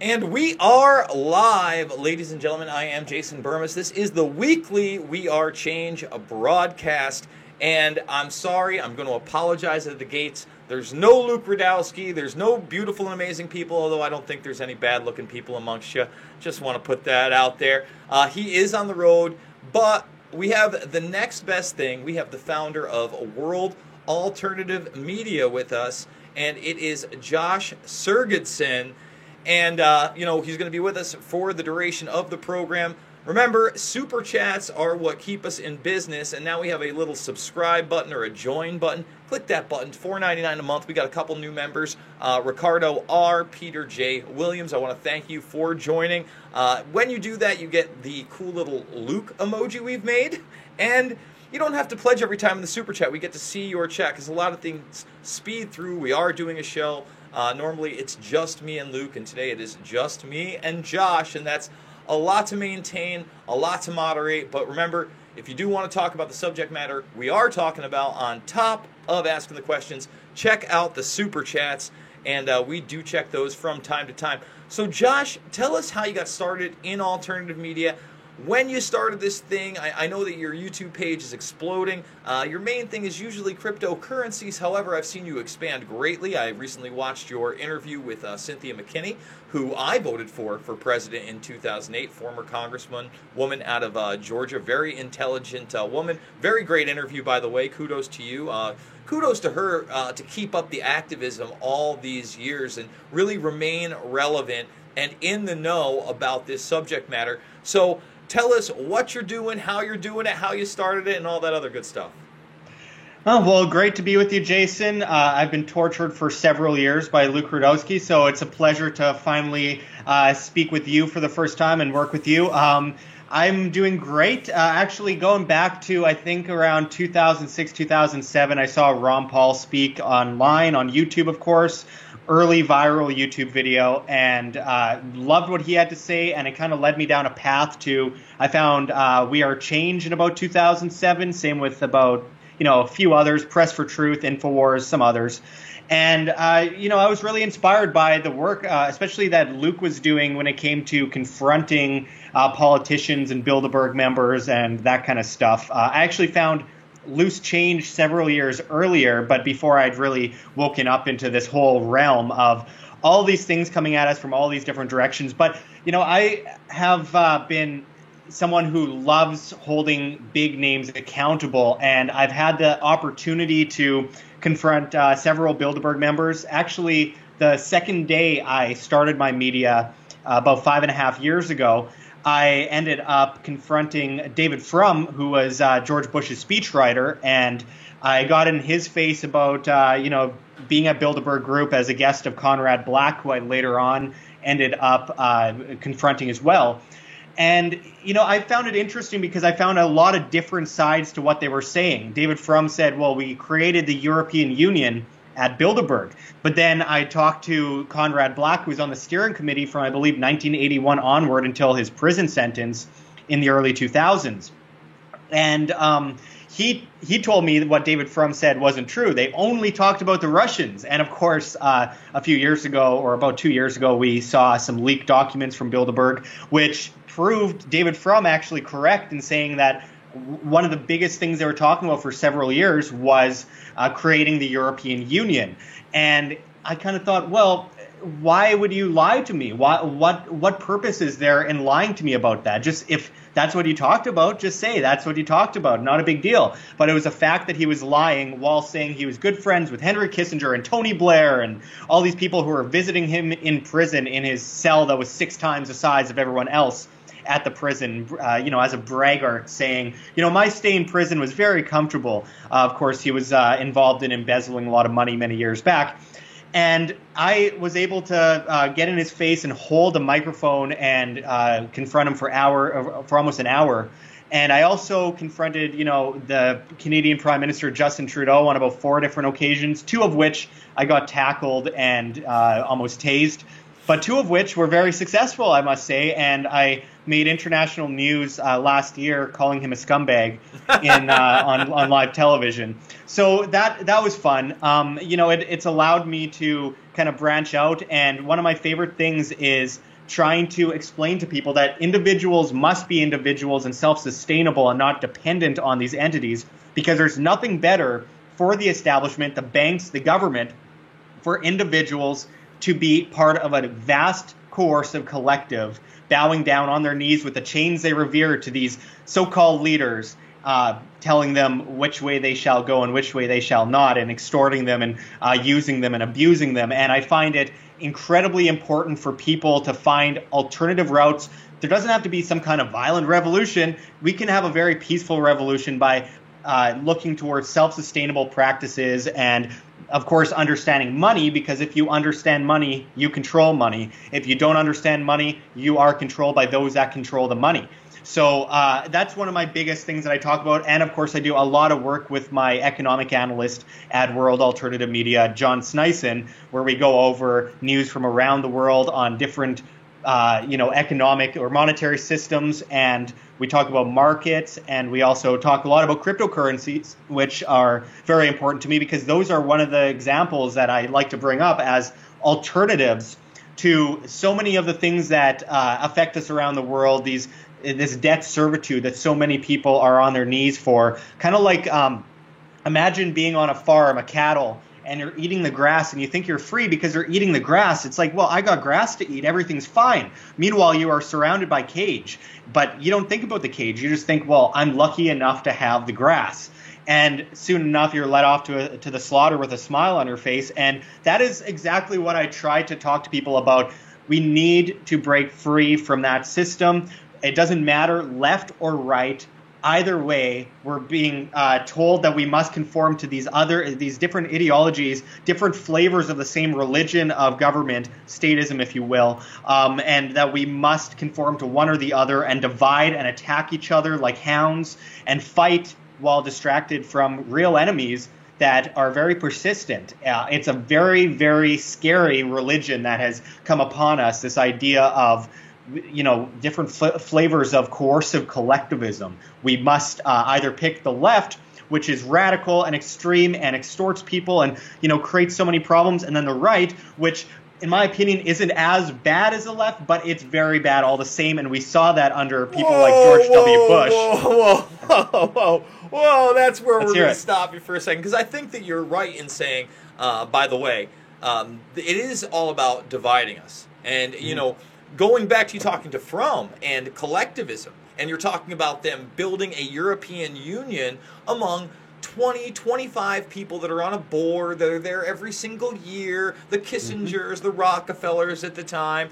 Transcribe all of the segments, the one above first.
And we are live, ladies and gentlemen. I am Jason Burmis. This is the weekly We Are Change broadcast. And I'm sorry, I'm going to apologize at the gates. There's no Luke Rudowski. There's no beautiful and amazing people, although I don't think there's any bad-looking people amongst you. Just want to put that out there. He is on the road, but we have the next best thing. We have the founder of World Alternative Media with us, and it is Josh Sigurdson. And, he's going to be with us for the duration of the program. Remember, Super Chats are what keep us in business, and now we have a little subscribe button or a join button. Click that button, $4.99 a month. We got a couple new members, Ricardo R., Peter J. Williams. I want to thank you for joining. When you do that, you get the cool little Luke emoji we've made, and you don't have to pledge every time in the Super Chat. We get to see your chat, because a lot of things speed through. We are doing a show. Normally it's just me and Luke, and today it is just me and Josh, and that's a lot to maintain, a lot to moderate. But remember, if you do want to talk about the subject matter we are talking about on top of asking the questions, check out the Super Chats, and we do check those from time to time. So Josh, tell us how you got started in alternative media. When you started this thing, I know that your YouTube page is exploding. Your main thing is usually cryptocurrencies. However, I've seen you expand greatly. I recently watched your interview with Cynthia McKinney, who I voted for president in 2008, former congressman, woman out of Georgia, very intelligent woman. Very great interview, by the way. Kudos to you. Kudos to her to keep up the activism all these years and really remain relevant and in the know about this subject matter. So tell us what you're doing, how you're doing it, how you started it, and all that other good stuff. Oh, well, great to be with you, Jason. I've been tortured for several years by Luke Rudowski, so it's a pleasure to finally speak with you for the first time and work with you. I'm doing great. Actually, going back to, I think, around 2006, 2007, I saw Ron Paul speak online, on YouTube, of course. Early viral YouTube video, and loved what he had to say, and it kind of led me down a path to, I found We Are Change in about 2007, same with about, a few others, Press for Truth, InfoWars, some others. And, I was really inspired by the work, especially that Luke was doing when it came to confronting politicians and Bilderberg members and that kind of stuff. I actually found Loose Change several years earlier, but before I'd really woken up into this whole realm of all these things coming at us from all these different directions. But, I have been someone who loves holding big names accountable, and I've had the opportunity to confront several Bilderberg members. Actually, the second day I started my media about 5.5 years ago, I ended up confronting David Frum, who was George Bush's speechwriter, and I got in his face about, being at Bilderberg Group as a guest of Conrad Black, who I later on ended up confronting as well. And, I found it interesting because I found a lot of different sides to what they were saying. David Frum said, well, we created the European Union at Bilderberg. But then I talked to Conrad Black, who was on the steering committee from, I believe, 1981 onward until his prison sentence in the early 2000s. And he told me that what David Frum said wasn't true. They only talked about the Russians. And, of course, a few years ago, or about 2 years ago, we saw some leaked documents from Bilderberg, which proved David Frum actually correct in saying that one of the biggest things they were talking about for several years was creating the European Union. And I kind of thought, well, why would you lie to me? What purpose is there in lying to me about that? Just if that's what you talked about, just say that's what you talked about. Not a big deal. But it was a fact that he was lying while saying he was good friends with Henry Kissinger and Tony Blair and all these people who were visiting him in prison in his cell that was 6 times the size of everyone else at the prison, as a braggart, saying, my stay in prison was very comfortable. Of course, he was involved in embezzling a lot of money many years back. And I was able to get in his face and hold a microphone and confront him for almost an hour. And I also confronted, the Canadian Prime Minister Justin Trudeau on about 4 different occasions, 2 of which I got tackled and almost tased. But 2 of which were very successful, I must say, and I made international news last year calling him a scumbag on live television. So that was fun. It's allowed me to kind of branch out, and one of my favorite things is trying to explain to people that individuals must be individuals and self-sustainable and not dependent on these entities, because there's nothing better for the establishment, the banks, the government, for individuals to be part of a vast coercive collective, bowing down on their knees with the chains they revere to these so-called leaders, telling them which way they shall go and which way they shall not, and extorting them and using them and abusing them. And I find it incredibly important for people to find alternative routes. There doesn't have to be some kind of violent revolution. We can have a very peaceful revolution by looking towards self-sustainable practices and, of course, understanding money, because if you understand money, you control money. If you don't understand money, you are controlled by those that control the money. So that's one of my biggest things that I talk about. And, of course, I do a lot of work with my economic analyst at World Alternative Media, John Snyson, where we go over news from around the world on different economic or monetary systems, and we talk about markets, and we also talk a lot about cryptocurrencies, which are very important to me because those are one of the examples that I like to bring up as alternatives to so many of the things that affect us around the world, this debt servitude that so many people are on their knees for. Kind of like imagine being on a farm, a cattle, and you're eating the grass and you think you're free because you're eating the grass. It's like, well, I got grass to eat. Everything's fine. Meanwhile, you are surrounded by cage, but you don't think about the cage. You just think, well, I'm lucky enough to have the grass. And soon enough, you're led off to the slaughter with a smile on your face. And that is exactly what I try to talk to people about. We need to break free from that system. It doesn't matter left or right. Either way, we're being told that we must conform to these different ideologies, different flavors of the same religion of government, statism, if you will, and that we must conform to one or the other and divide and attack each other like hounds and fight while distracted from real enemies that are very persistent. It's a very, very scary religion that has come upon us, this idea of different flavors of coercive collectivism. We must either pick the left, which is radical and extreme and extorts people and, creates so many problems, and then the right, which, in my opinion, isn't as bad as the left, but it's very bad all the same. And we saw that under people like George W. Bush. Whoa, that's where we're going to stop you for a second, because I think that you're right in saying, by the way, it is all about dividing us. And, going back to you talking to Fromm and collectivism, and you're talking about them building a European Union among 20, 25 people that are on a board, that are there every single year, the Kissingers, the Rockefellers at the time,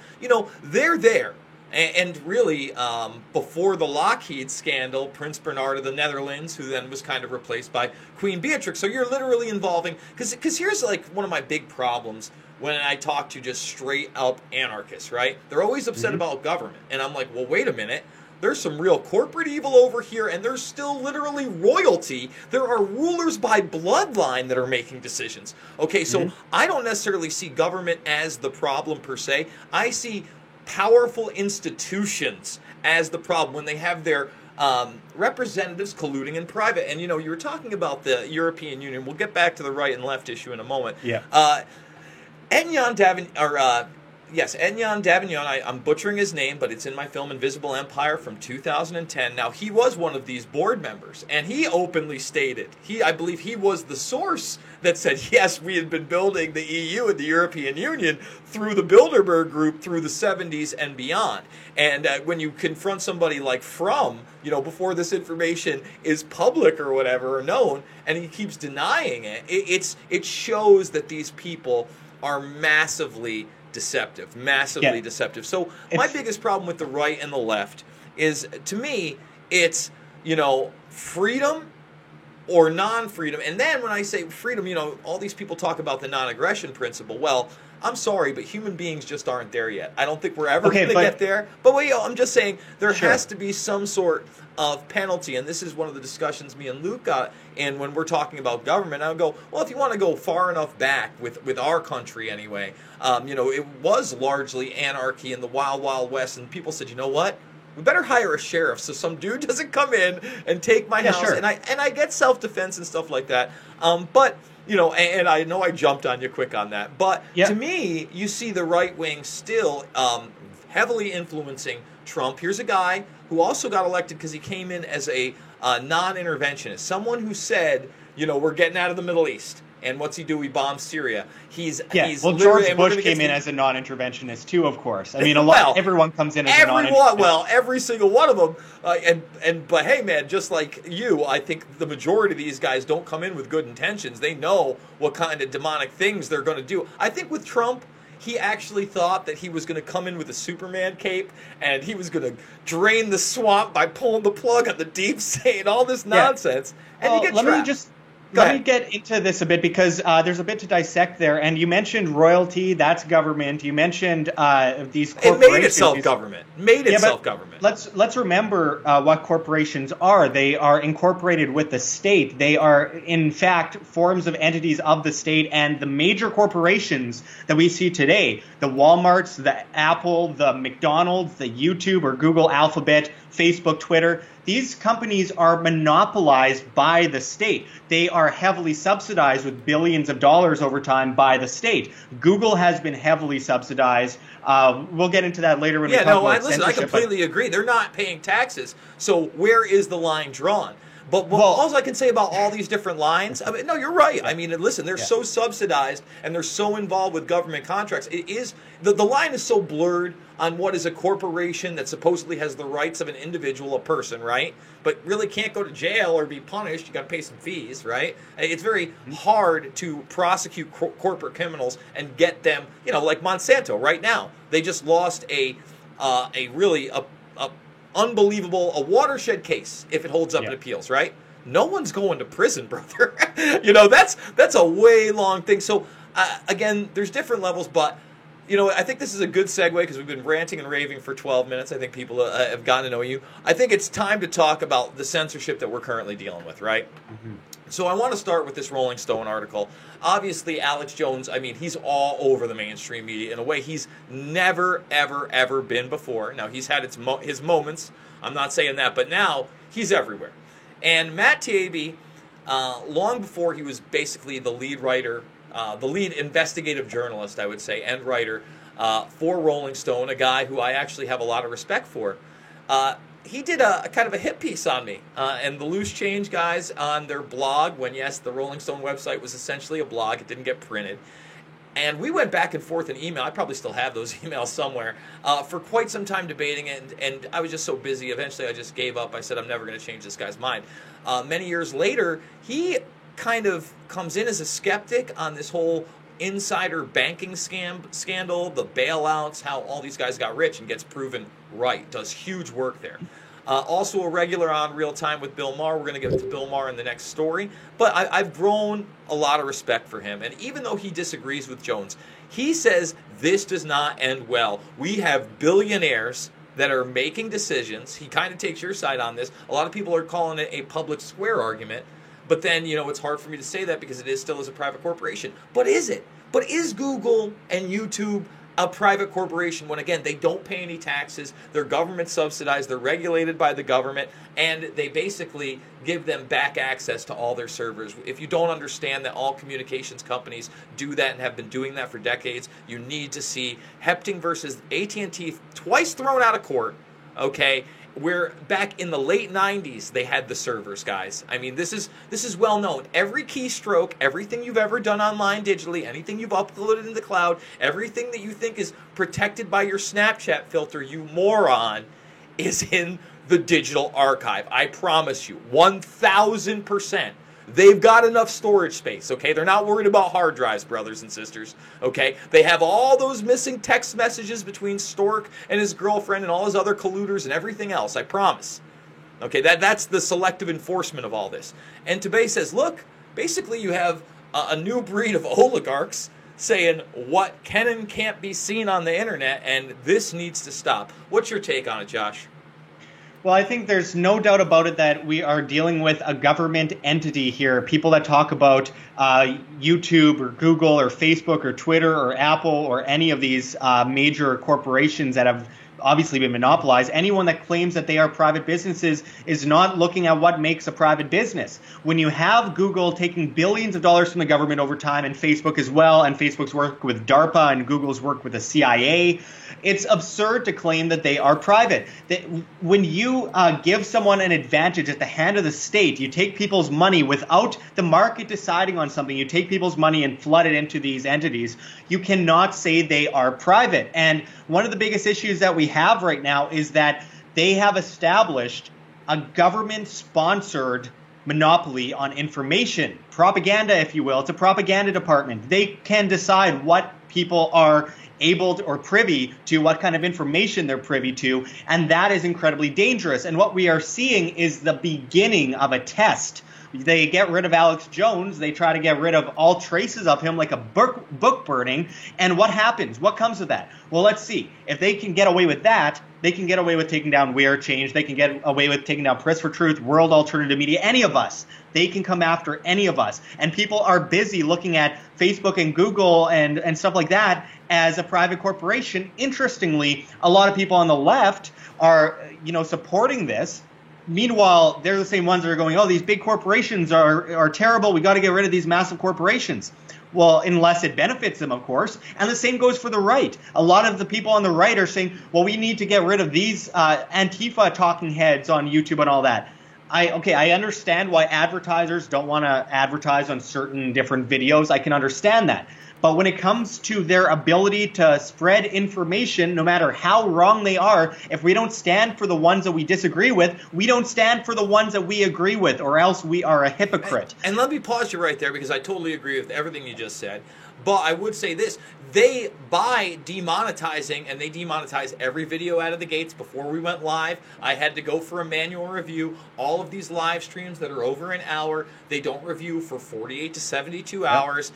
they're there. And really, before the Lockheed scandal, Prince Bernhard of the Netherlands, who then was kind of replaced by Queen Beatrix. So you're literally involving, because here's like one of my big problems when I talk to just straight up anarchists, right? They're always upset about government. And I'm like, well, wait a minute. There's some real corporate evil over here, and there's still literally royalty. There are rulers by bloodline that are making decisions. Okay, so I don't necessarily see government as the problem per se. I see powerful institutions as the problem when they have their representatives colluding in private. And, you were talking about the European Union. We'll get back to the right and left issue in a moment. Yeah. Enyon Davignon, I'm butchering his name, but it's in my film Invisible Empire from 2010. Now, he was one of these board members, and he openly stated, I believe he was the source that said, yes, we had been building the EU and the European Union through the Bilderberg Group through the 70s and beyond. And when you confront somebody like Fromm, before this information is public or whatever or known, and he keeps denying it, it shows that these people are massively deceptive. So my biggest problem with the right and the left is, to me, it's, freedom or non-freedom. And then when I say freedom, all these people talk about the non-aggression principle. Well, I'm sorry, but human beings just aren't there yet. I don't think we're ever going to get there. But I'm just saying there has to be some sort of penalty. And this is one of the discussions me and Luke got in when we're talking about government. I'll go, well, if you want to go far enough back with our country anyway, it was largely anarchy in the wild, wild west. And people said, you know what? We better hire a sheriff so some dude doesn't come in and take my house. Sure. And I get self-defense and stuff like that. But and I know I jumped on you quick on that. But to me, you see the right wing still heavily influencing Trump. Here's a guy who also got elected because he came in as a non-interventionist, someone who said, we're getting out of the Middle East. And what's he do? He bombs Syria. He's George Bush came in as a non-interventionist too, of course. I mean, everyone comes in as a non-interventionist. Well, every single one of them. But hey, man, just like you, I think the majority of these guys don't come in with good intentions. They know what kind of demonic things they're going to do. I think with Trump, he actually thought that he was going to come in with a Superman cape and he was going to drain the swamp by pulling the plug on the deep state, all this nonsense. And you get trapped. Let me get into this a bit because there's a bit to dissect there. And you mentioned royalty, that's government. You mentioned these corporations. It made itself government. Let's remember what corporations are. They are incorporated with the state. They are, in fact, forms of entities of the state. And the major corporations that we see today, the Walmarts, the Apple, the McDonald's, the YouTube or Google Alphabet, Facebook, Twitter, these companies are monopolized by the state. They are heavily subsidized with billions of dollars over time by the state. Google has been heavily subsidized. We'll get into that later when we talk about censorship. I completely agree. They're not paying taxes. So where is the line drawn? But all I can say about all these different lines, I mean, no, you're right. I mean, listen, they're so subsidized and they're so involved with government contracts. It is the line is so blurred on what is a corporation that supposedly has the rights of an individual, a person, right? But really can't go to jail or be punished. You got to pay some fees, right? It's very hard to prosecute corporate criminals and get them, like Monsanto right now. They just lost a unbelievable watershed case if it holds up in appeals, right? No one's going to prison, brother. That's a way long thing. So again, there's different levels, but I think this is a good segue because we've been ranting and raving for 12 minutes. I think people have gotten to know you. I think it's time to talk about the censorship that we're currently dealing with, right? Mm-hmm. So I want to start with this Rolling Stone article. Obviously, Alex Jones, I mean, he's all over the mainstream media in a way he's never, ever, ever been before. Now, he's had his moments. I'm not saying that, but now he's everywhere. And Matt Taibbi, long before he was basically the lead writer, the lead investigative journalist, I would say, and writer for Rolling Stone, a guy who I actually have a lot of respect for, he did a kind of a hit piece on me. And the Loose Change guys on their blog, when, yes, the Rolling Stone website was essentially a blog. It didn't get printed. And we went back and forth in email. I probably still have those emails somewhere for quite some time debating it. And I was just so busy. Eventually, I just gave up. I said, I'm never going to change this guy's mind. Many years later, he kind of comes in as a skeptic on this whole insider banking scandal, the bailouts, how all these guys got rich, and gets proven right. Does huge work there. Also a regular on Real Time with Bill Maher. We're going to get to Bill Maher in the next story. But I've grown a lot of respect for him. And even though he disagrees with Jones, he says this does not end well. We have billionaires that are making decisions. He kind of takes your side on this. A lot of people are calling it a public square argument. But then, it's hard for me to say that because it is still as a private corporation. But is it? But is Google and YouTube a private corporation when, again, they don't pay any taxes, they're government subsidized, they're regulated by the government, and they basically give them back access to all their servers? If you don't understand that all communications companies do that and have been doing that for decades, you need to see Hepting versus AT&T twice thrown out of court, okay? Where back in the late 90s, they had the servers, guys. I mean, this is well known. Every keystroke, everything you've ever done online digitally, anything you've uploaded in the cloud, everything that you think is protected by your Snapchat filter, you moron, is in the digital archive. I promise you, 1,000%. They've got enough storage space, okay? They're not worried about hard drives, brothers and sisters, okay? They have all those missing text messages between Stork and his girlfriend and all his other colluders and everything else, I promise. Okay, that's the selective enforcement of all this. And Taibbi says, look, basically you have a new breed of oligarchs saying what can and can't be seen on the internet, and this needs to stop. What's your take on it, Josh? Well, I think there's no doubt about it that we are dealing with a government entity here. People that talk about YouTube or Google or Facebook or Twitter or Apple or any of these major corporations that have obviously been monopolized. Anyone that claims that they are private businesses is not looking at what makes a private business. When you have Google taking billions of dollars from the government over time, and Facebook as well, and Facebook's work with DARPA and Google's work with the CIA, it's absurd to claim that they are private. That when you give someone an advantage at the hand of the state, you take people's money without the market deciding on something, you take people's money and flood it into these entities, you cannot say they are private. And one of the biggest issues that we have right now is that they have established a government-sponsored monopoly on information, propaganda, if you will. It's a propaganda department. They can decide what people are able to, or privy to, what kind of information they're privy to, and that is incredibly dangerous. And what we are seeing is the beginning of a test. They get rid of Alex Jones. They try to get rid of all traces of him, like a book burning. And what happens? What comes of that? Well, let's see. If they can get away with that, they can get away with taking down We Are Change. They can get away with taking down Press for Truth, World Alternative Media, any of us. They can come after any of us. And people are busy looking at Facebook and Google and stuff like that as a private corporation. Interestingly, a lot of people on the left are, supporting this. Meanwhile, they're the same ones that are going, oh, these big corporations are terrible. We got to get rid of these massive corporations. Well, unless it benefits them, of course. And the same goes for the right. A lot of the people on the right are saying, well, we need to get rid of these Antifa talking heads on YouTube and all that. I understand why advertisers don't want to advertise on certain different videos. I can understand that. But when it comes to their ability to spread information, no matter how wrong they are, if we don't stand for the ones that we disagree with, we don't stand for the ones that we agree with, or else we are a hypocrite. And let me pause you right there, because I totally agree with everything you just said. But I would say this. They, by demonetizing, and they demonetize every video out of the gates before we went live. I had to go for a manual review. All of these live streams that are over an hour, they don't review for 48 to 72 hours.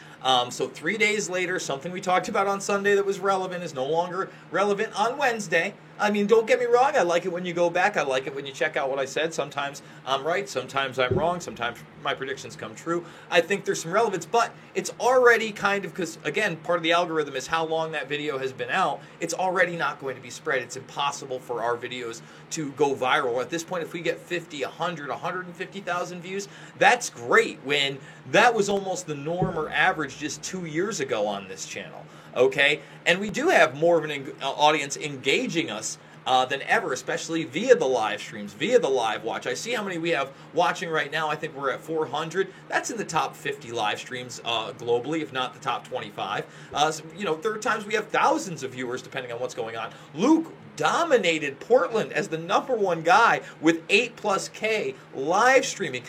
So 3 days later, something we talked about on Sunday that was relevant is no longer relevant on Wednesday. I mean, don't get me wrong. I like it when you go back. I like it when you check out what I said. Sometimes I'm right. Sometimes I'm wrong. Sometimes my predictions come true. I think there's some relevance, but it's already kind of, because, again, part of the algorithm is how long that video has been out. It's already not going to be spread. It's impossible for our videos to go viral. At this point, if we get 50, 100, 150,000 views, that's great, when that was almost the norm or average just 2 years ago on this channel. Okay, and we do have more of an audience engaging us than ever, especially via the live streams, via the live watch. I see how many we have watching right now. I think we're at 400. That's in the top 50 live streams globally, if not the top 25. There are times we have thousands of viewers, depending on what's going on. Luke dominated Portland as the #1 guy with 8+K live streaming.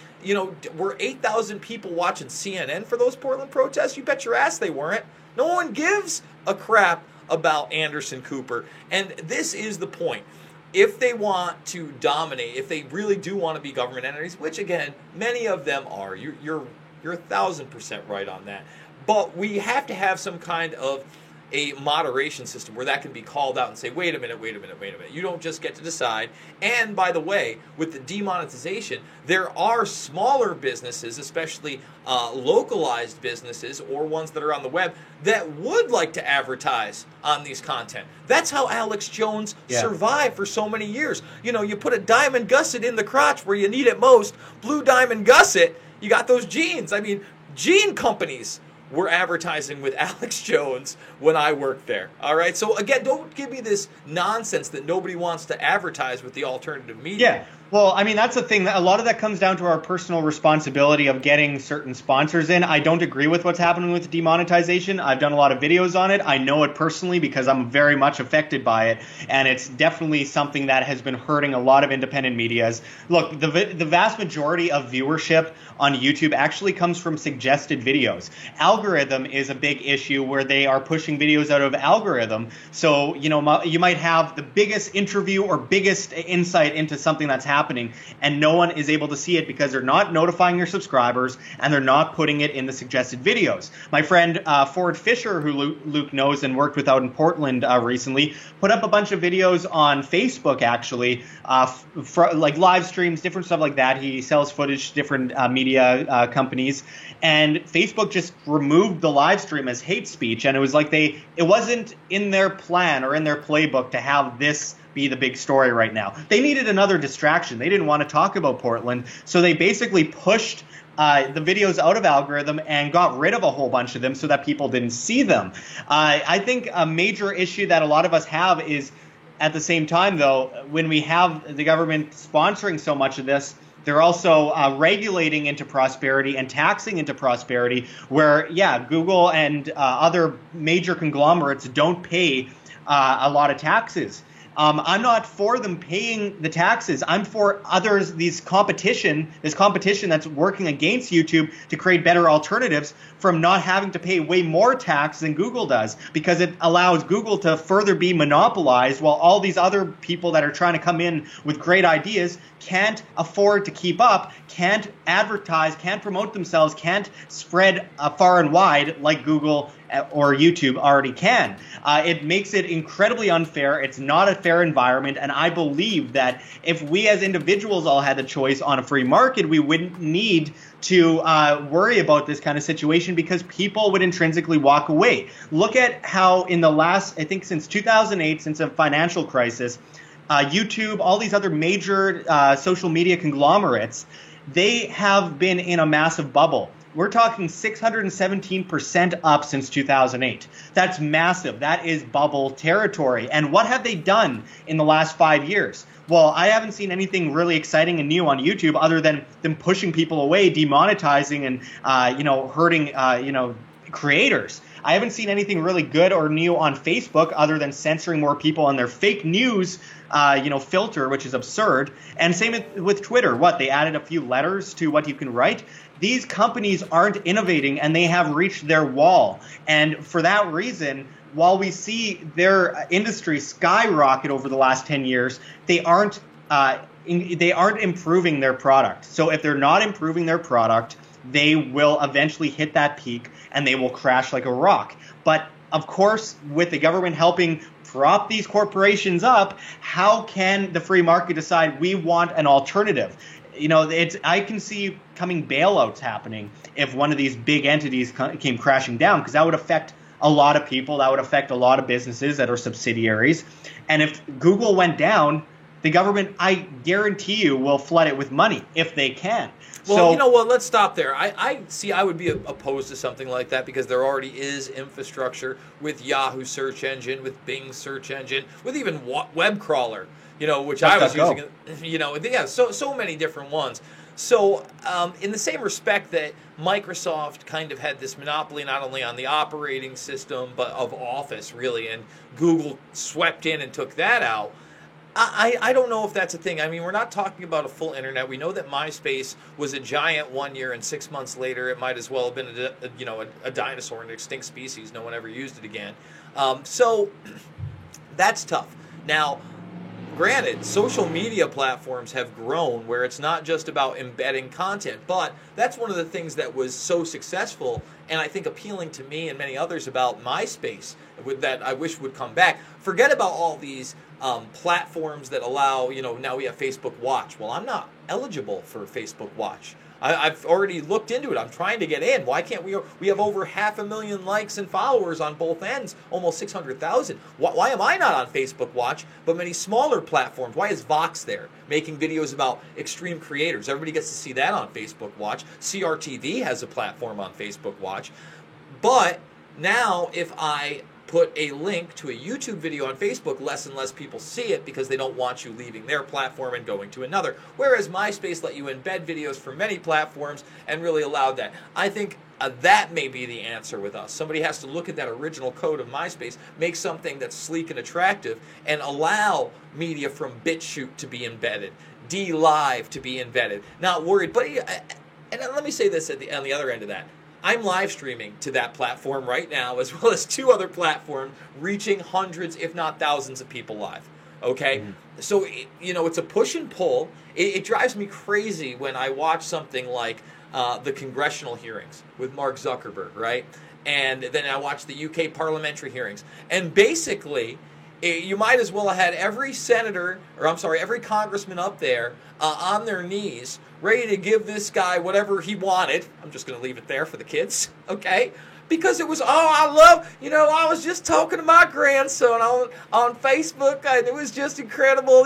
Were 8,000 people watching CNN for those Portland protests? You bet your ass they weren't. No one gives a crap about Anderson Cooper. And this is the point. If they want to dominate, if they really do want to be government entities, which, again, many of them are, you're 1,000% right on that. But we have to have some kind of a moderation system where that can be called out and say, wait a minute. You don't just get to decide. And by the way, with the demonetization, there are smaller businesses, especially localized businesses or ones that are on the web, that would like to advertise on these content. That's how Alex Jones survived for so many years. You put a diamond gusset in the crotch where you need it most, blue diamond gusset, you got those jeans. I mean, jean companies were advertising with Alex Jones when I worked there. All right? So, again, don't give me this nonsense that nobody wants to advertise with the alternative media. Yeah. Well, I mean, that's the thing. A lot of that comes down to our personal responsibility of getting certain sponsors in. I don't agree with what's happening with demonetization. I've done a lot of videos on it. I know it personally because I'm very much affected by it. And it's definitely something that has been hurting a lot of independent medias. Look, the vast majority of viewership on YouTube actually comes from suggested videos. Algorithm is a big issue where they are pushing videos out of algorithm. So, you might have the biggest interview or biggest insight into something that's happening, and no one is able to see it because they're not notifying their subscribers and they're not putting it in the suggested videos. My friend Ford Fisher, who Luke knows and worked with out in Portland recently, put up a bunch of videos on Facebook, actually, like live streams, different stuff like that. He sells footage to different media companies, and Facebook just removed the live stream as hate speech, and it was like it wasn't in their plan or in their playbook to have this be the big story right now. They needed another distraction. They didn't want to talk about Portland, so they basically pushed the videos out of algorithm and got rid of a whole bunch of them so that people didn't see them. I think a major issue that a lot of us have is, at the same time, though, when we have the government sponsoring so much of this, they're also regulating into prosperity and taxing into prosperity, where, yeah, Google and other major conglomerates don't pay a lot of taxes. I'm not for them paying the taxes. I'm for others, this competition that's working against YouTube to create better alternatives from not having to pay way more tax than Google does, because it allows Google to further be monopolized while all these other people that are trying to come in with great ideas can't afford to keep up, can't advertise, can't promote themselves, can't spread far and wide like Google or YouTube already can. It makes it incredibly unfair. It's not a fair environment, and I believe that if we as individuals all had the choice on a free market, we wouldn't need to worry about this kind of situation, because people would intrinsically walk away. Look at how in the last, I think since 2008, since a financial crisis, YouTube, all these other major social media conglomerates, they have been in a massive bubble. We're talking 617% up since 2008. That's massive. That is bubble territory. And what have they done in the last 5 years? Well, I haven't seen anything really exciting and new on YouTube other than them pushing people away, demonetizing, and hurting creators. I haven't seen anything really good or new on Facebook other than censoring more people on their fake news filter, which is absurd. And same with Twitter. They added a few letters to what you can write. These companies aren't innovating, and they have reached their wall. And for that reason, while we see their industry skyrocket over the last 10 years, they aren't improving their product. So if they're not improving their product, they will eventually hit that peak and they will crash like a rock. But of course, with the government helping prop these corporations up, how can the free market decide we want an alternative? I can see coming bailouts happening if one of these big entities came crashing down, because that would affect a lot of people. That would affect a lot of businesses that are subsidiaries. And if Google went down, the government, I guarantee you, will flood it with money if they can. Well, you know what? Let's stop there. I would be opposed to something like that, because there already is infrastructure with Yahoo search engine, with Bing search engine, with even web crawler, which I was using, so many different ones. So in the same respect that Microsoft kind of had this monopoly not only on the operating system, but of Office, really, and Google swept in and took that out, I don't know if that's a thing. I mean, we're not talking about a full internet. We know that MySpace was a giant 1 year, and 6 months later, it might as well have been a dinosaur, an extinct species. No one ever used it again. So that's tough. Now, granted, social media platforms have grown where it's not just about embedding content, but that's one of the things that was so successful and I think appealing to me and many others about MySpace that I wish would come back. Forget about all these platforms that allow, now we have Facebook Watch. Well, I'm not eligible for Facebook Watch. I've already looked into it. I'm trying to get in. Why can't we? We have over 500,000 likes and followers on both ends, almost 600,000. Why am I not on Facebook Watch, but many smaller platforms? Why is Vox there, making videos about extreme creators? Everybody gets to see that on Facebook Watch. CRTV has a platform on Facebook Watch. But now if I put a link to a YouTube video on Facebook, less and less people see it because they don't want you leaving their platform and going to another. Whereas MySpace let you embed videos from many platforms and really allowed that. I think that may be the answer with us. Somebody has to look at that original code of MySpace, make something that's sleek and attractive, and allow media from BitChute to be embedded, DLive to be embedded. Not worried, but and let me say this on the other end of that. I'm live streaming to that platform right now, as well as 2 other platforms, reaching hundreds, if not thousands of people live. Okay? Mm-hmm. So, it's a push and pull. It drives me crazy when I watch something like the congressional hearings with Mark Zuckerberg, right? And then I watch the UK parliamentary hearings. And basically, you might as well have had every every congressman up there on their knees, ready to give this guy whatever he wanted. I'm just going to leave it there for the kids, okay? because it was, I love, I was just talking to my grandson on Facebook, and it was just incredible.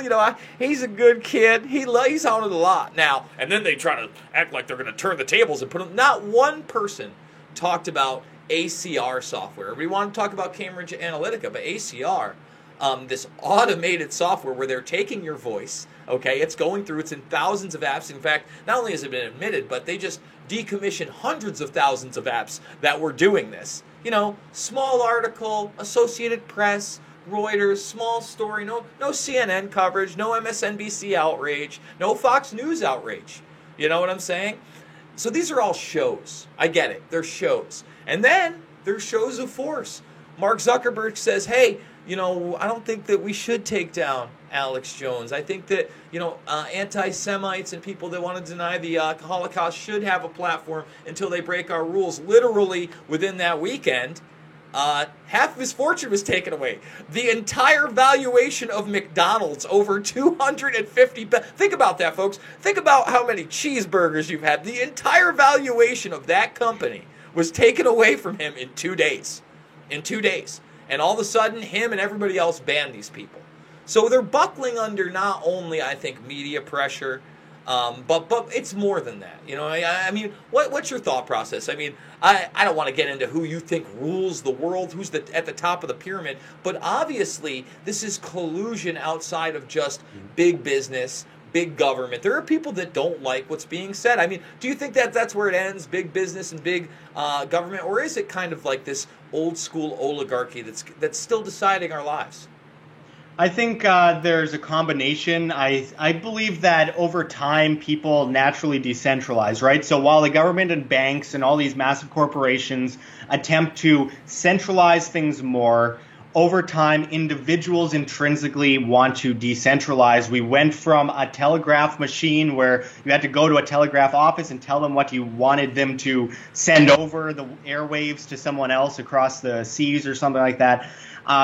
He's a good kid. He's on it a lot now. And then they try to act like they're going to turn the tables and put him. Not one person talked about ACR software. We want to talk about Cambridge Analytica, but ACR, this automated software where they're taking your voice, okay, it's going through, it's in thousands of apps. In fact, not only has it been admitted, but they just decommissioned hundreds of thousands of apps that were doing this. Small article, Associated Press, Reuters, small story, no CNN coverage, no MSNBC outrage, no Fox News outrage. You know what I'm saying? So these are all shows. I get it. They're shows. And then there's shows of force. Mark Zuckerberg says, hey, I don't think that we should take down Alex Jones. I think that, anti-Semites and people that want to deny the Holocaust should have a platform until they break our rules. Literally, within that weekend, half of his fortune was taken away. The entire valuation of McDonald's, over 250. Think about that, folks. Think about how many cheeseburgers you've had. The entire valuation of that company was taken away from him in 2 days. In 2 days. And all of a sudden, him and everybody else banned these people. So they're buckling under not only, I think, media pressure, but it's more than that. I mean, what's your thought process? I mean, I don't want to get into who you think rules the world, who's at the top of the pyramid, but obviously this is collusion outside of just big business, big government. There are people that don't like what's being said. I mean, do you think that that's where it ends, big business and big government, or is it kind of like this old school oligarchy that's still deciding our lives? I think there's a combination. I believe that over time, people naturally decentralize, right? So while the government and banks and all these massive corporations attempt to centralize things more, over time, individuals intrinsically want to decentralize. We went from a telegraph machine where you had to go to a telegraph office and tell them what you wanted them to send over the airwaves to someone else across the seas or something like that.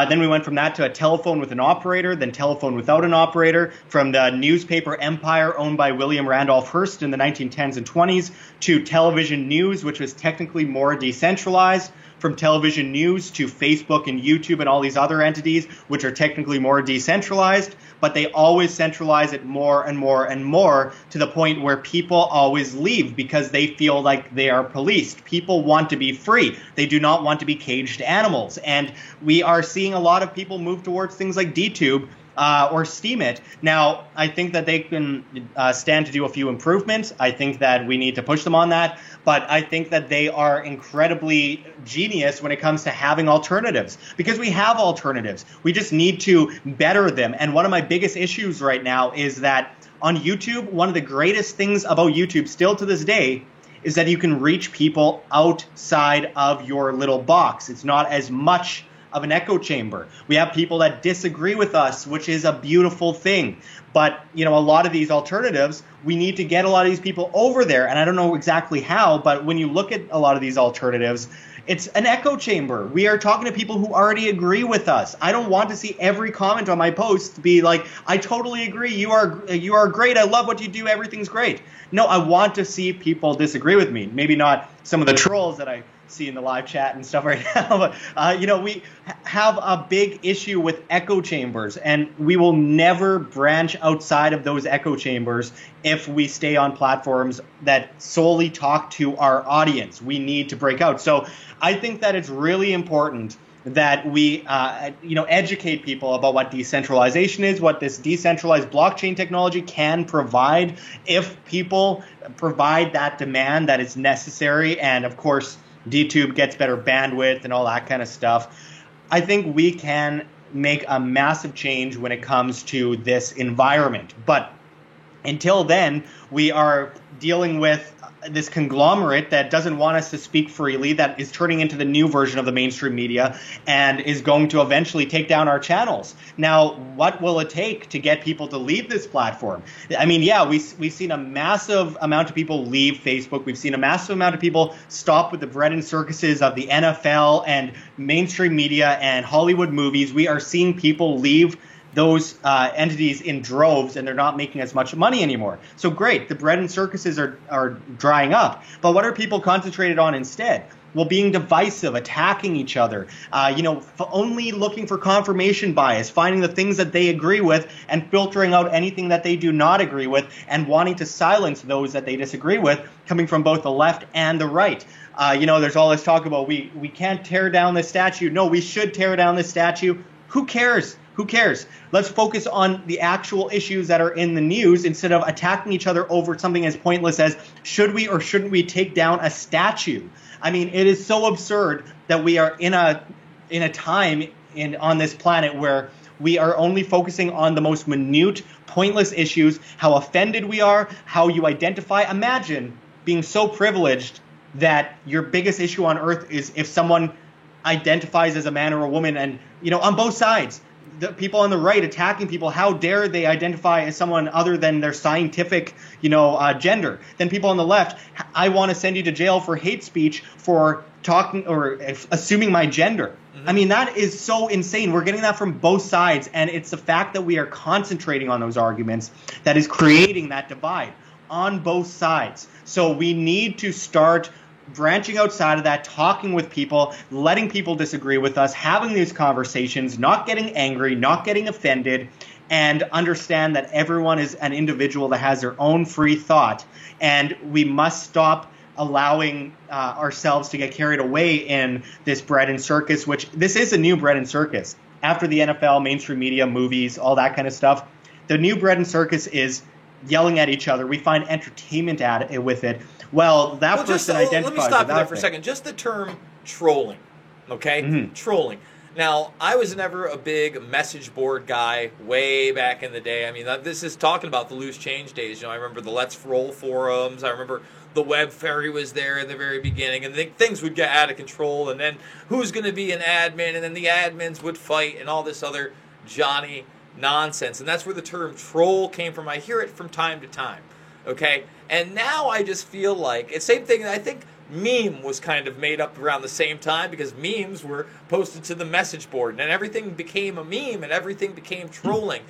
Then we went from that to a telephone with an operator, then telephone without an operator, from the newspaper empire owned by William Randolph Hearst in the 1910s and 20s to television news, which was technically more decentralized, from television news to Facebook and YouTube and all these other entities, which are technically more decentralized, but they always centralize it more and more and more to the point where people always leave because they feel like they are policed. People want to be free. They do not want to be caged animals. And we are seeing a lot of people move towards things like DTube, or Steemit. Now, I think that they can stand to do a few improvements. I think that we need to push them on that. But I think that they are incredibly genius when it comes to having alternatives, because we have alternatives. We just need to better them. And one of my biggest issues right now is that on YouTube, one of the greatest things about YouTube still to this day is that you can reach people outside of your little box. It's not as much of an echo chamber. We have people that disagree with us, which is a beautiful thing. But, a lot of these alternatives, we need to get a lot of these people over there. And I don't know exactly how, but when you look at a lot of these alternatives, it's an echo chamber. We are talking to people who already agree with us. I don't want to see every comment on my post be like, I totally agree. You are great. I love what you do. Everything's great. No, I want to see people disagree with me. Maybe not some of the trolls that I see in the live chat and stuff right now, but we have a big issue with echo chambers, and we will never branch outside of those echo chambers if we stay on platforms that solely talk to our audience. We need to break out. So I think that it's really important that we educate people about what decentralization is, what this decentralized blockchain technology can provide if people provide that demand that is necessary, and of course DTube gets better bandwidth and all that kind of stuff. I think we can make a massive change when it comes to this environment. But until then, we are dealing with this conglomerate that doesn't want us to speak freely, that is turning into the new version of the mainstream media and is going to eventually take down our channels. Now, what will it take to get people to leave this platform? I mean, yeah, we've seen a massive amount of people leave Facebook. We've seen a massive amount of people stop with the bread and circuses of the NFL and mainstream media and Hollywood movies. We are seeing people leave those entities in droves, and they're not making as much money anymore. So great, the bread and circuses are drying up. But what are people concentrated on instead? Well, being divisive, attacking each other, only looking for confirmation bias, finding the things that they agree with and filtering out anything that they do not agree with, and wanting to silence those that they disagree with, coming from both the left and the right. There's all this talk about we can't tear down this statue. No, we should tear down this statue. Who cares? Who cares? Let's focus on the actual issues that are in the news instead of attacking each other over something as pointless as should we or shouldn't we take down a statue? I mean, it is so absurd that we are in a time on this planet where we are only focusing on the most minute, pointless issues, how offended we are, how you identify. Imagine being so privileged that your biggest issue on earth is if someone identifies as a man or a woman, and, on both sides. The people on the right attacking people, how dare they identify as someone other than their scientific, gender? Then people on the left, I want to send you to jail for hate speech for talking or assuming my gender. Mm-hmm. I mean, that is so insane. We're getting that from both sides, and it's the fact that we are concentrating on those arguments that is creating that divide on both sides. So we need to start branching outside of that, talking with people, letting people disagree with us, having these conversations, not getting angry, not getting offended, and understand that everyone is an individual that has their own free thought. And we must stop allowing ourselves to get carried away in this bread and circus, which this is a new bread and circus. After the NFL, mainstream media, movies, all that kind of stuff, the new bread and circus is yelling at each other. We find entertainment with it. Well, that person identifies. Let me stop you there for a second. Just the term trolling, okay? Mm-hmm. Trolling. Now, I was never a big message board guy way back in the day. I mean, this is talking about the loose change days. I remember the Let's Roll forums. I remember the Web Fairy was there in the very beginning, and things would get out of control, and then who's going to be an admin, and then the admins would fight, and all this other Johnny nonsense. And that's where the term troll came from. I hear it from time to time. Okay, and now I just feel like it's the same thing. I think meme was kind of made up around the same time because memes were posted to the message board, and everything became a meme, and everything became trolling.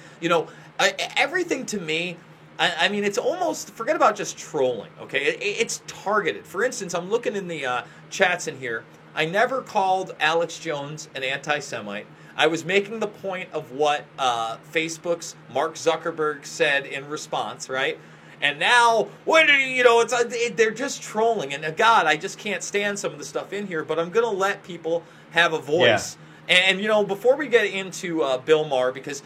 Everything to me. I mean, it's almost, forget about just trolling. Okay, it's targeted. For instance, I'm looking in the chats in here. I never called Alex Jones an anti-Semite. I was making the point of what Facebook's Mark Zuckerberg said in response, right? And now, they're just trolling. And God, I just can't stand some of the stuff in here, but I'm going to let people have a voice. Yeah. And, before we get into Bill Maher, because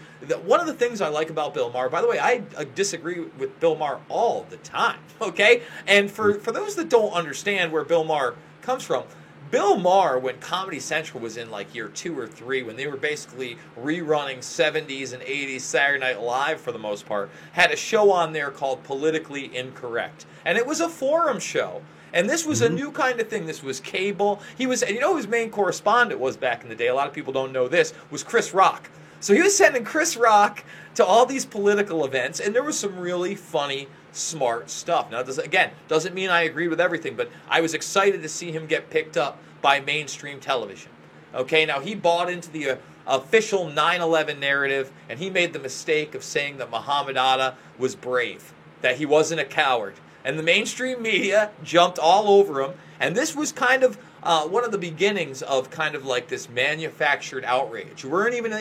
one of the things I like about Bill Maher, by the way, I disagree with Bill Maher all the time, okay? And for those that don't understand where Bill Maher comes from, Bill Maher, when Comedy Central was in like year 2 or 3, when they were basically rerunning 70s and 80s Saturday Night Live for the most part, had a show on there called Politically Incorrect. And it was a forum show. And this was a new kind of thing. This was cable. And his main correspondent was back in the day, a lot of people don't know this, was Chris Rock. So he was sending Chris Rock to all these political events, and there was some really funny, smart stuff. Now, doesn't mean I agreed with everything, but I was excited to see him get picked up by mainstream television. Okay, now he bought into the official 9/11 narrative, and he made the mistake of saying that Muhammad Atta was brave, that he wasn't a coward. And the mainstream media jumped all over him, and this was kind of one of the beginnings of kind of like this manufactured outrage. You weren't even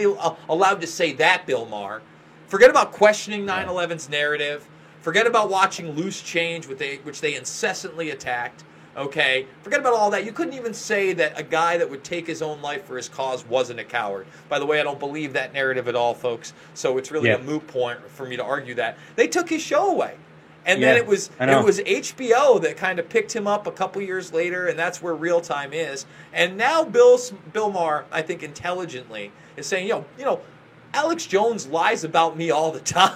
allowed to say that, Bill Maher. Forget about questioning 9/11's narrative. Forget about watching Loose Change, which they incessantly attacked. Okay? Forget about all that. You couldn't even say that a guy that would take his own life for his cause wasn't a coward. By the way, I don't believe that narrative at all, folks. So it's really a moot point for me to argue that. They took his show away. And then it was HBO that kind of picked him up a couple years later, and that's where Real Time is. And now Bill Maher, I think intelligently, is saying, Alex Jones lies about me all the time.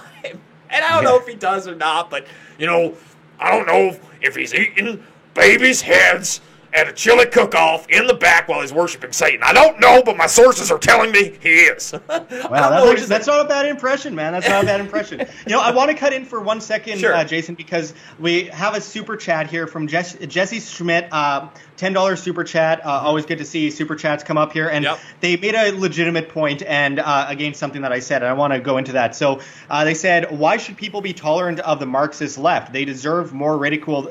And I don't know if he does or not, but, I don't know if he's eating babies' heads at a chili cook-off in the back while he's worshiping Satan. I don't know, but my sources are telling me he is. Wow, that's not a bad impression, man. That's not a bad impression. I want to cut in for 1 second, sure. Jason, because we have a super chat here from Jesse Schmidt. $10 super chat. Always good to see super chats come up here. And they made a legitimate point and against something that I said, and I want to go into that. So they said, why should people be tolerant of the Marxist left? They deserve more ridicule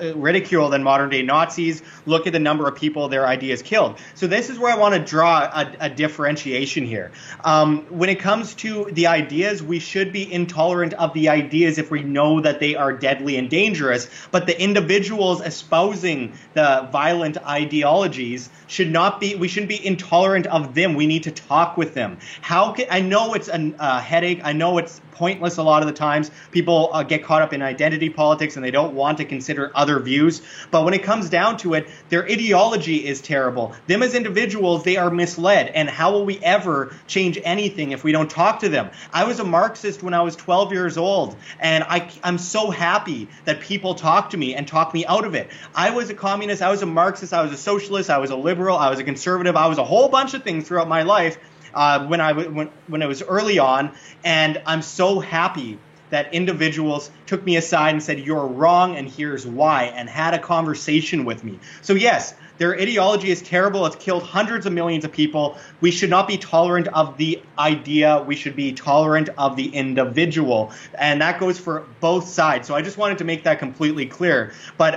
than modern-day Nazis. Look at the number of people their ideas killed. So this is where I want to draw a differentiation here. When it comes to the ideas, we should be intolerant of the ideas if we know that they are deadly and dangerous. But the individuals espousing the violent ideologies we shouldn't be intolerant of them. We need to talk with them. I know it's a headache. I know it's pointless a lot of the times. People get caught up in identity politics and they don't want to consider other views. But when it comes down to it, their ideology is terrible. Them as individuals, they are misled. And how will we ever change anything if we don't talk to them? I was a Marxist when I was 12 years old, and I'm so happy that people talk to me and talk me out of it. I was a communist, I was a Marxist, I was a socialist, I was a liberal, I was a conservative, I was a whole bunch of things throughout my life when it was early on, and I'm so happy that individuals took me aside and said, you're wrong and here's why, and had a conversation with me. So yes, their ideology is terrible. It's killed hundreds of millions of people. We should not be tolerant of the idea. We should be tolerant of the individual. And that goes for both sides. So I just wanted to make that completely clear. But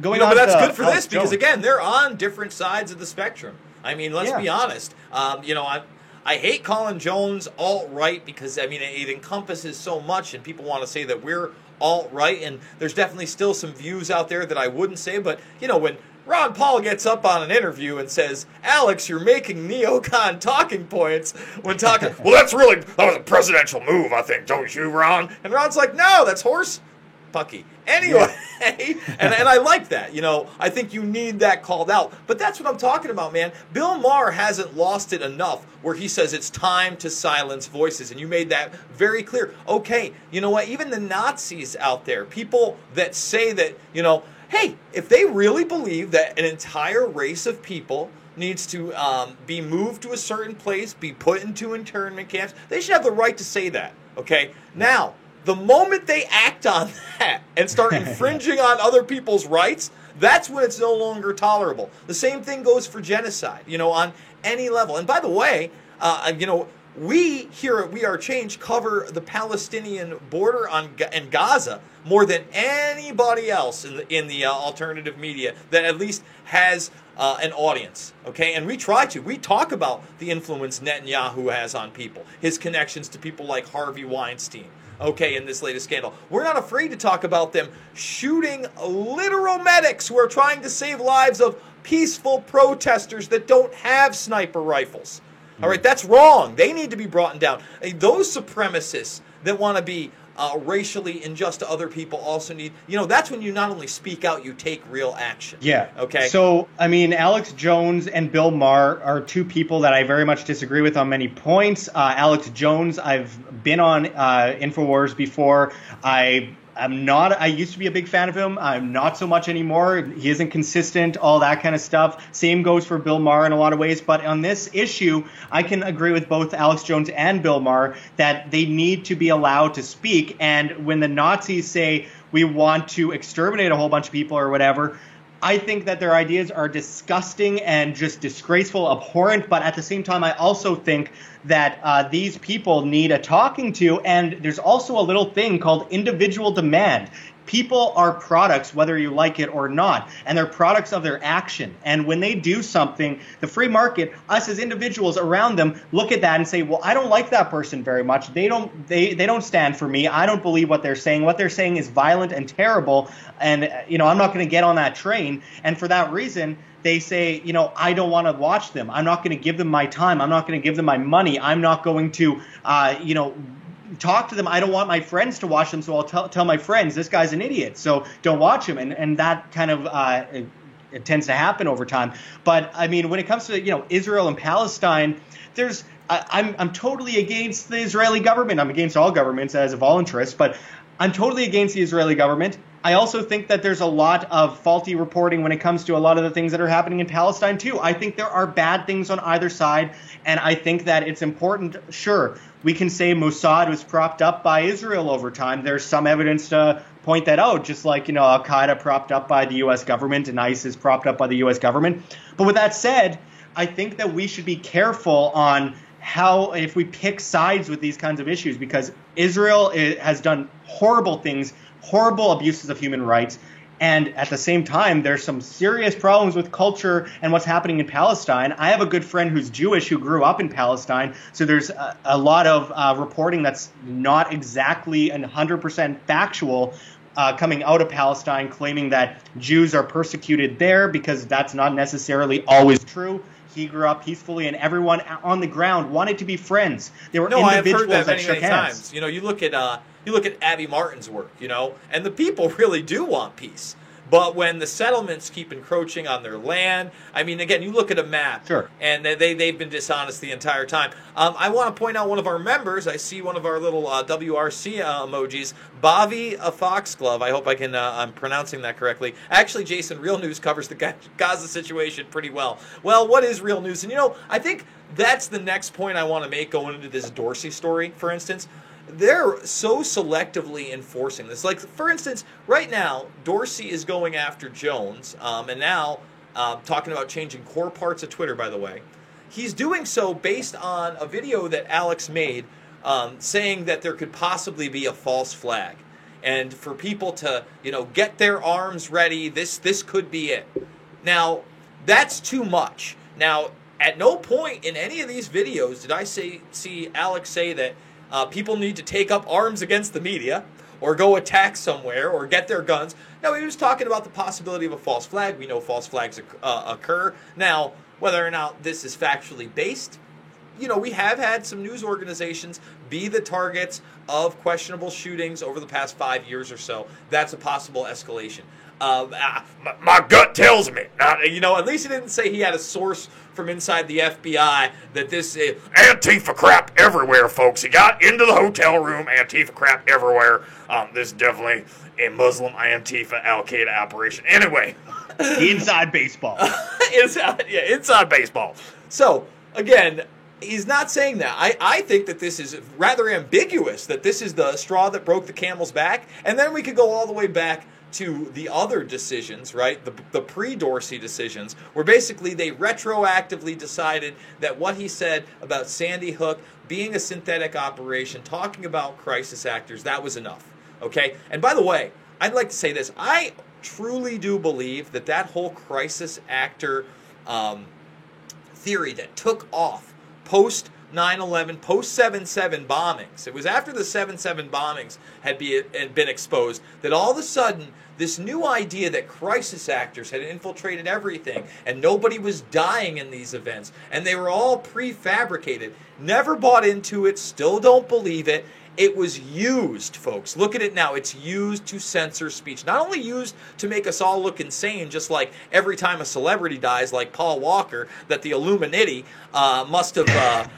going on, but that's good for this because, again, they're on different sides of the spectrum. I mean, let's be honest. I hate calling Jones alt-right because, I mean, it encompasses so much, and people want to say that we're alt-right, and there's definitely still some views out there that I wouldn't say, but, when Ron Paul gets up on an interview and says, Alex, you're making neocon talking points when talking, well, that was a presidential move, I think, don't you, Ron? And Ron's like, no, that's horse pucky. Anyway, and I like that. I think you need that called out. But that's what I'm talking about, man. Bill Maher hasn't lost it enough where he says it's time to silence voices. And you made that very clear. Okay, you know what? Even the Nazis out there, people that say that, hey, if they really believe that an entire race of people needs to be moved to a certain place, be put into internment camps, they should have the right to say that. Okay? Now, the moment they act on that and start infringing on other people's rights, that's when it's no longer tolerable. The same thing goes for genocide, on any level. And by the way, we here at We Are Change cover the Palestinian border in Gaza more than anybody else in the alternative media that at least has an audience, okay? And we try to. We talk about the influence Netanyahu has on people, his connections to people like Harvey Weinstein, okay, in this latest scandal. We're not afraid to talk about them shooting literal medics who are trying to save lives of peaceful protesters that don't have sniper rifles. All right, that's wrong. They need to be brought down. Those supremacists that want to be racially unjust to other people also need, that's when you not only speak out, you take real action. Yeah. Okay. So, I mean, Alex Jones and Bill Maher are two people that I very much disagree with on many points. Alex Jones, I've been on InfoWars before. I used to be a big fan of him. I'm not so much anymore. He isn't consistent, all that kind of stuff. Same goes for Bill Maher in a lot of ways. But on this issue, I can agree with both Alex Jones and Bill Maher that they need to be allowed to speak. And when the Nazis say we want to exterminate a whole bunch of people or whatever, I think that their ideas are disgusting and just disgraceful, abhorrent. But at the same time, I also think that these people need a talking to. And there's also a little thing called individual demand. People are products, whether you like it or not, and they're products of their action. And when they do something, the free market, us as individuals around them, look at that and say, well, I don't like that person very much. They don't stand for me. I don't believe what they're saying. What they're saying is violent and terrible. And, I'm not going to get on that train. And for that reason, they say, I don't want to watch them. I'm not going to give them my time. I'm not going to give them my money. I'm not going to, talk to them. I don't want my friends to watch them, so I'll tell my friends, this guy's an idiot, so don't watch him. And that kind of it tends to happen over time. But, I mean, when it comes to, Israel and Palestine, I'm totally against the Israeli government. I'm against all governments as a voluntarist, but I'm totally against the Israeli government. I also think that there's a lot of faulty reporting when it comes to a lot of the things that are happening in Palestine, too. I think there are bad things on either side, and I think that it's important. Sure, we can say Mossad was propped up by Israel over time. There's some evidence to point that out, just like, Al-Qaeda propped up by the U.S. government and ISIS propped up by the U.S. government. But with that said, I think that we should be careful on how, if we pick sides with these kinds of issues, because Israel has done horrible things, horrible abuses of human rights. And at the same time, there's some serious problems with culture and what's happening in Palestine. I have a good friend who's Jewish who grew up in Palestine. So there's a lot of reporting that's not exactly 100% factual coming out of Palestine, claiming that Jews are persecuted there, because that's not necessarily always true. He grew up peacefully, and everyone on the ground wanted to be friends. They were individuals that shook hands. You look at Abby Martin's work, and the people really do want peace. But when the settlements keep encroaching on their land, I mean, again, you look at a map, sure, and they've been dishonest the entire time. I want to point out one of our members. I see one of our little WRC emojis, Bavi a Foxglove. I hope I'm pronouncing that correctly. Actually, Jason, Real News covers the Gaza situation pretty well. Well, what is Real News? And, I think that's the next point I want to make going into this Dorsey story, for instance. They're so selectively enforcing this. Like, for instance, right now, Dorsey is going after Jones, and now talking about changing core parts of Twitter, by the way. He's doing so based on a video that Alex made saying that there could possibly be a false flag. And for people to, get their arms ready, this could be it. Now, that's too much. Now, at no point in any of these videos did I see Alex say that people need to take up arms against the media or go attack somewhere or get their guns. No, he was talking about the possibility of a false flag. We know false flags occur. Now, whether or not this is factually based, we have had some news organizations be the targets of questionable shootings over the past 5 years or so. That's a possible escalation. My gut tells me. At least he didn't say he had a source from inside the FBI that this is Antifa crap everywhere, folks. He got into the hotel room, Antifa crap everywhere. This is definitely a Muslim Antifa Al-Qaeda operation. Anyway. Inside baseball. Inside baseball. So, again, he's not saying that. I think that this is rather ambiguous, that this is the straw that broke the camel's back. And then we could go all the way back to the other decisions, right? The pre-Dorsey decisions, where basically they retroactively decided that what he said about Sandy Hook being a synthetic operation, talking about crisis actors, that was enough, okay? And by the way, I'd like to say this. I truly do believe that whole crisis actor theory that took off post 9/11, post 7/7 bombings. It was after the 7/7 bombings had been exposed that all of a sudden this new idea that crisis actors had infiltrated everything and nobody was dying in these events and they were all prefabricated. Never bought into it, still don't believe it. It was used, folks. Look at it now. It's used to censor speech. Not only used to make us all look insane, just like every time a celebrity dies, like Paul Walker, that the Illuminati must have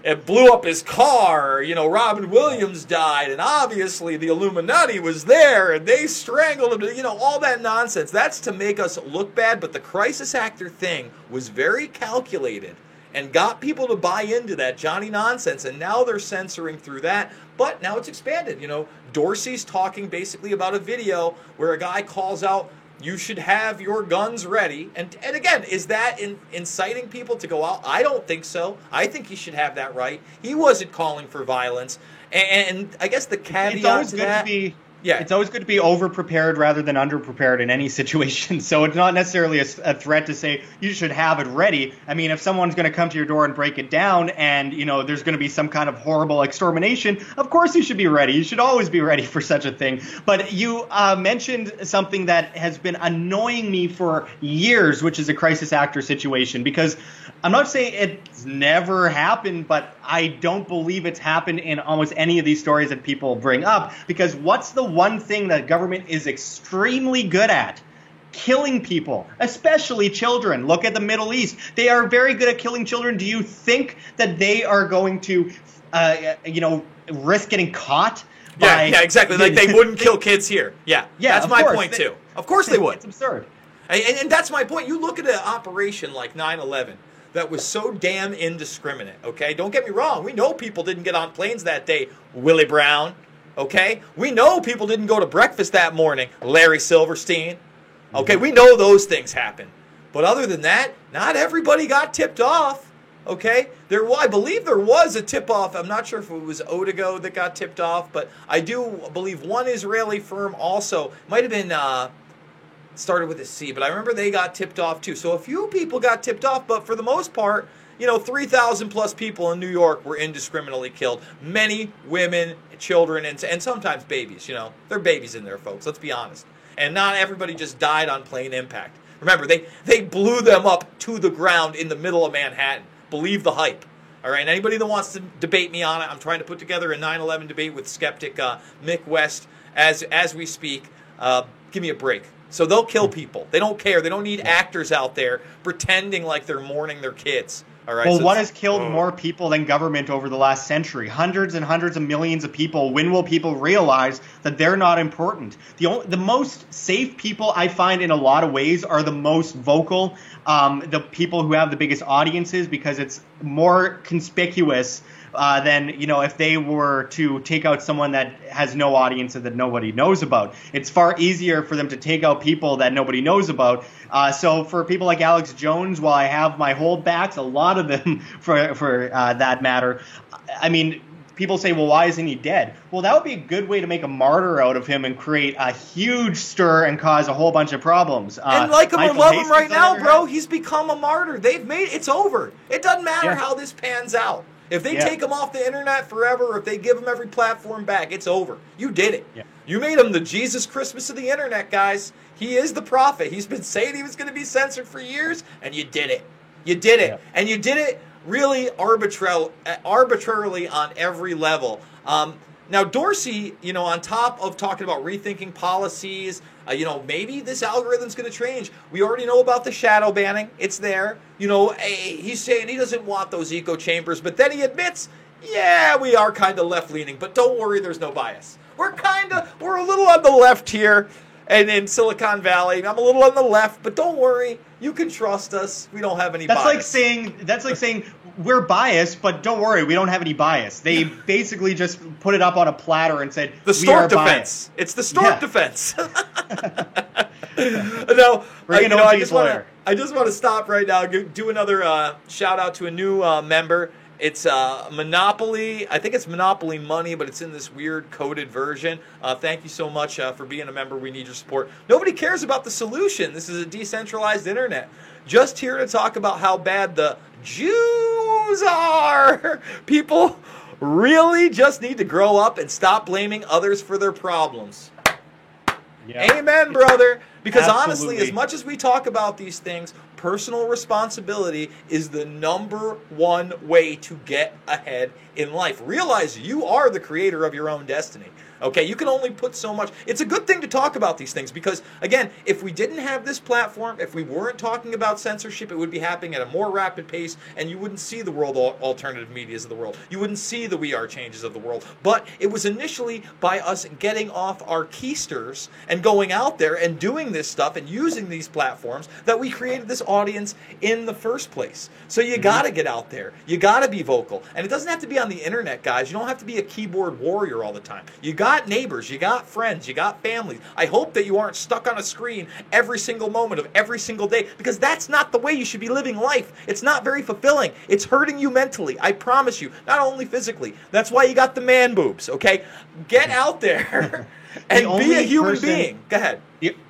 it blew up his car. Robin Williams died, and obviously the Illuminati was there, and they strangled him. All that nonsense. That's to make us look bad, but the crisis actor thing was very calculated and got people to buy into that Johnny nonsense, and now they're censoring through that. But now it's expanded. Dorsey's talking basically about a video where a guy calls out, you should have your guns ready. And again, is that inciting people to go out? I don't think so. I think he should have that right. He wasn't calling for violence. And I guess the caveat to that... It's always good to be over-prepared rather than under-prepared in any situation. So it's not necessarily a threat to say you should have it ready. I mean, if someone's going to come to your door and break it down and, there's going to be some kind of horrible extermination, of course you should be ready. You should always be ready for such a thing. But you mentioned something that has been annoying me for years, which is a crisis actor situation. Because I'm not saying it's never happened, but I don't believe it's happened in almost any of these stories that people bring up. Because what's the one thing that government is extremely good at? Killing people, especially children. Look at the Middle East. They are very good at killing children. Do you think that they are going to, risk getting caught? Yeah, exactly. Like they wouldn't kill kids here. Yeah, that's my point too. Of course they would. It's absurd. And that's my point. You look at an operation like 9/11 that was so damn indiscriminate, okay? Don't get me wrong. We know people didn't get on planes that day. Willie Brown, Okay? We know people didn't go to breakfast that morning, Larry Silverstein. Okay, we know those things happen. But other than that, not everybody got tipped off. Okay? I believe there was a tip-off. I'm not sure if it was Otago that got tipped off, but I do believe one Israeli firm also, might have been started with a C, but I remember they got tipped off too. So a few people got tipped off, but for the most part, 3,000 plus people in New York were indiscriminately killed. Many women, children, and sometimes babies. There are babies in there, folks. Let's be honest. And not everybody just died on plane impact. Remember, they blew them up to the ground in the middle of Manhattan. Believe the hype. All right, and anybody that wants to debate me on it, I'm trying to put together a 9/11 debate with skeptic Mick West as we speak. Give me a break. So they'll kill people. They don't care. They don't need actors out there pretending like they're mourning their kids. All right. Well, what has killed more people than government over the last century? Hundreds and hundreds of millions of people. When will people realize that they're not important? The most safe people I find in a lot of ways are the most vocal, the people who have the biggest audiences, because it's more conspicuous than, if they were to take out someone that has no audience and that nobody knows about. It's far easier for them to take out people that nobody knows about. So for people like Alex Jones, while I have my holdbacks, a lot of them for that matter, I mean, people say, well, why isn't he dead? Well, that would be a good way to make a martyr out of him and create a huge stir and cause a whole bunch of problems. And like him or love him right now, bro, he's become a martyr. It's over. It doesn't matter how this pans out. If they take him off the internet forever, or if they give him every platform back, it's over. You did it. Yeah. You made him the Jesus Christmas of the internet, guys. He is the prophet. He's been saying he was going to be censored for years, and you did it. You did it. Yeah. And you did it really arbitrarily on every level. Now, Dorsey, on top of talking about rethinking policies, maybe this algorithm's going to change. We already know about the shadow banning. It's there. He's saying he doesn't want those echo chambers, but then he admits, yeah, we are kind of left-leaning, but don't worry, there's no bias. We're a little on the left here, and in Silicon Valley, I'm a little on the left, but don't worry, you can trust us. We don't have any bias. That's like saying we're biased, but don't worry, we don't have any bias. They basically just put it up on a platter and said, the stork defense. It's the stork defense. No, I just want to stop right now. Do another shout out to a new member. It's Monopoly. I think it's Monopoly Money, but it's in this weird coded version. Thank you so much for being a member. We need your support. Nobody cares about the solution. This is a decentralized internet. Just here to talk about how bad the Jews are. People really just need to grow up and stop blaming others for their problems. Yeah. Amen, brother. Because honestly, as much as we talk about these things, personal responsibility is the number one way to get ahead in life. Realize you are the creator of your own destiny. Okay, you can only put so much. It's a good thing to talk about these things because, again, if we didn't have this platform, if we weren't talking about censorship, it would be happening at a more rapid pace, and you wouldn't see the world alternative medias of the world. You wouldn't see the We Are Changes of the world. But it was initially by us getting off our keisters and going out there and doing this stuff and using these platforms that we created this audience in the first place. So you got to get out there. You got to be vocal. And it doesn't have to be on the internet, guys. You don't have to be a keyboard warrior all the time. You got neighbors, you got friends, you got families. I hope that you aren't stuck on a screen every single moment of every single day, because that's not the way you should be living life. It's not very fulfilling. It's hurting you mentally. I promise you. Not only physically. That's why you got the man boobs, okay? Get out there and be a human being. Go ahead.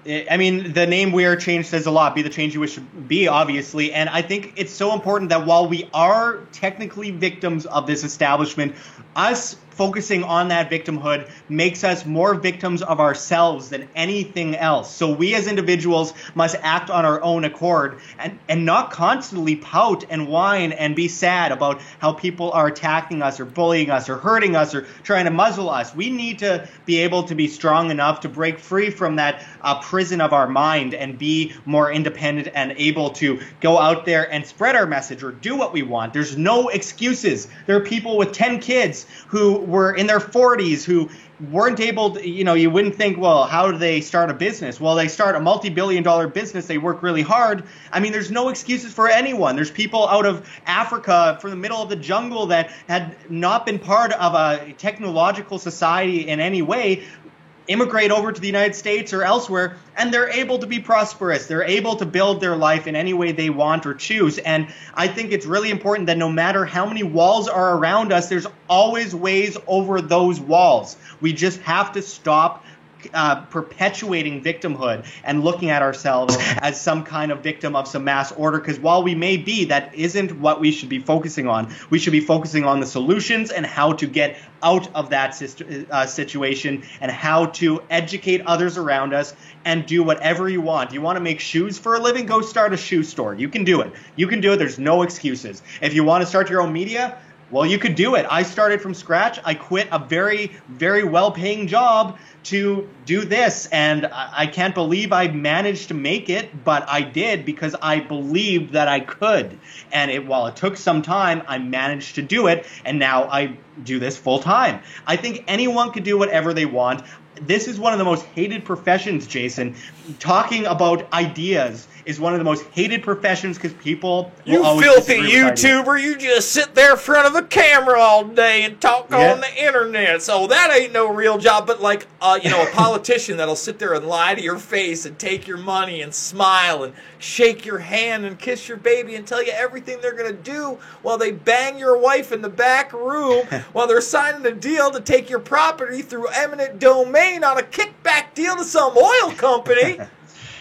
I mean, the name We Are Change says a lot. Be the change you wish to be, obviously. And I think it's so important that while we are technically victims of this establishment, us focusing on that victimhood makes us more victims of ourselves than anything else. So we as individuals must act on our own accord and not constantly pout and whine and be sad about how people are attacking us or bullying us or hurting us or trying to muzzle us. We need to be able to be strong enough to break free from that prison of our mind and be more independent and able to go out there and spread our message or do what we want. There's no excuses. There are people with 10 kids who were in their 40s who weren't able to, you wouldn't think, well, how do they start a business? Well, they start a multi-billion-dollar business. They work really hard. I mean, there's no excuses for anyone. There's people out of Africa from the middle of the jungle that had not been part of a technological society in any way, immigrate over to the United States or elsewhere, and they're able to be prosperous. They're able to build their life in any way they want or choose. And I think it's really important that no matter how many walls are around us, there's always ways over those walls. We just have to stop perpetuating victimhood and looking at ourselves as some kind of victim of some mass order, because while we may be, that isn't what we should be focusing on. We should be focusing on the solutions and how to get out of that situation and how to educate others around us and do whatever you want. You want to make shoes for a living? Go start a shoe store. You can do it. You can do it. There's no excuses. If you want to start your own media, well, you could do it. I started from scratch. I quit a very, very well-paying job to do this, and I can't believe I managed to make it, but I did because I believed that I could. And while it took some time, I managed to do it, and now I do this full time. I think anyone could do whatever they want. This is one of the most hated professions, Jason. Talking about ideas is one of the most hated professions because people will always filthy disagree with YouTuber, you just sit there in front of a camera all day and talk on the internet. So that ain't no real job. But like, a politician that'll sit there and lie to your face and take your money and smile and shake your hand and kiss your baby and tell you everything they're going to do while they bang your wife in the back room while they're signing a deal to take your property through eminent domain on a kickback deal to some oil company.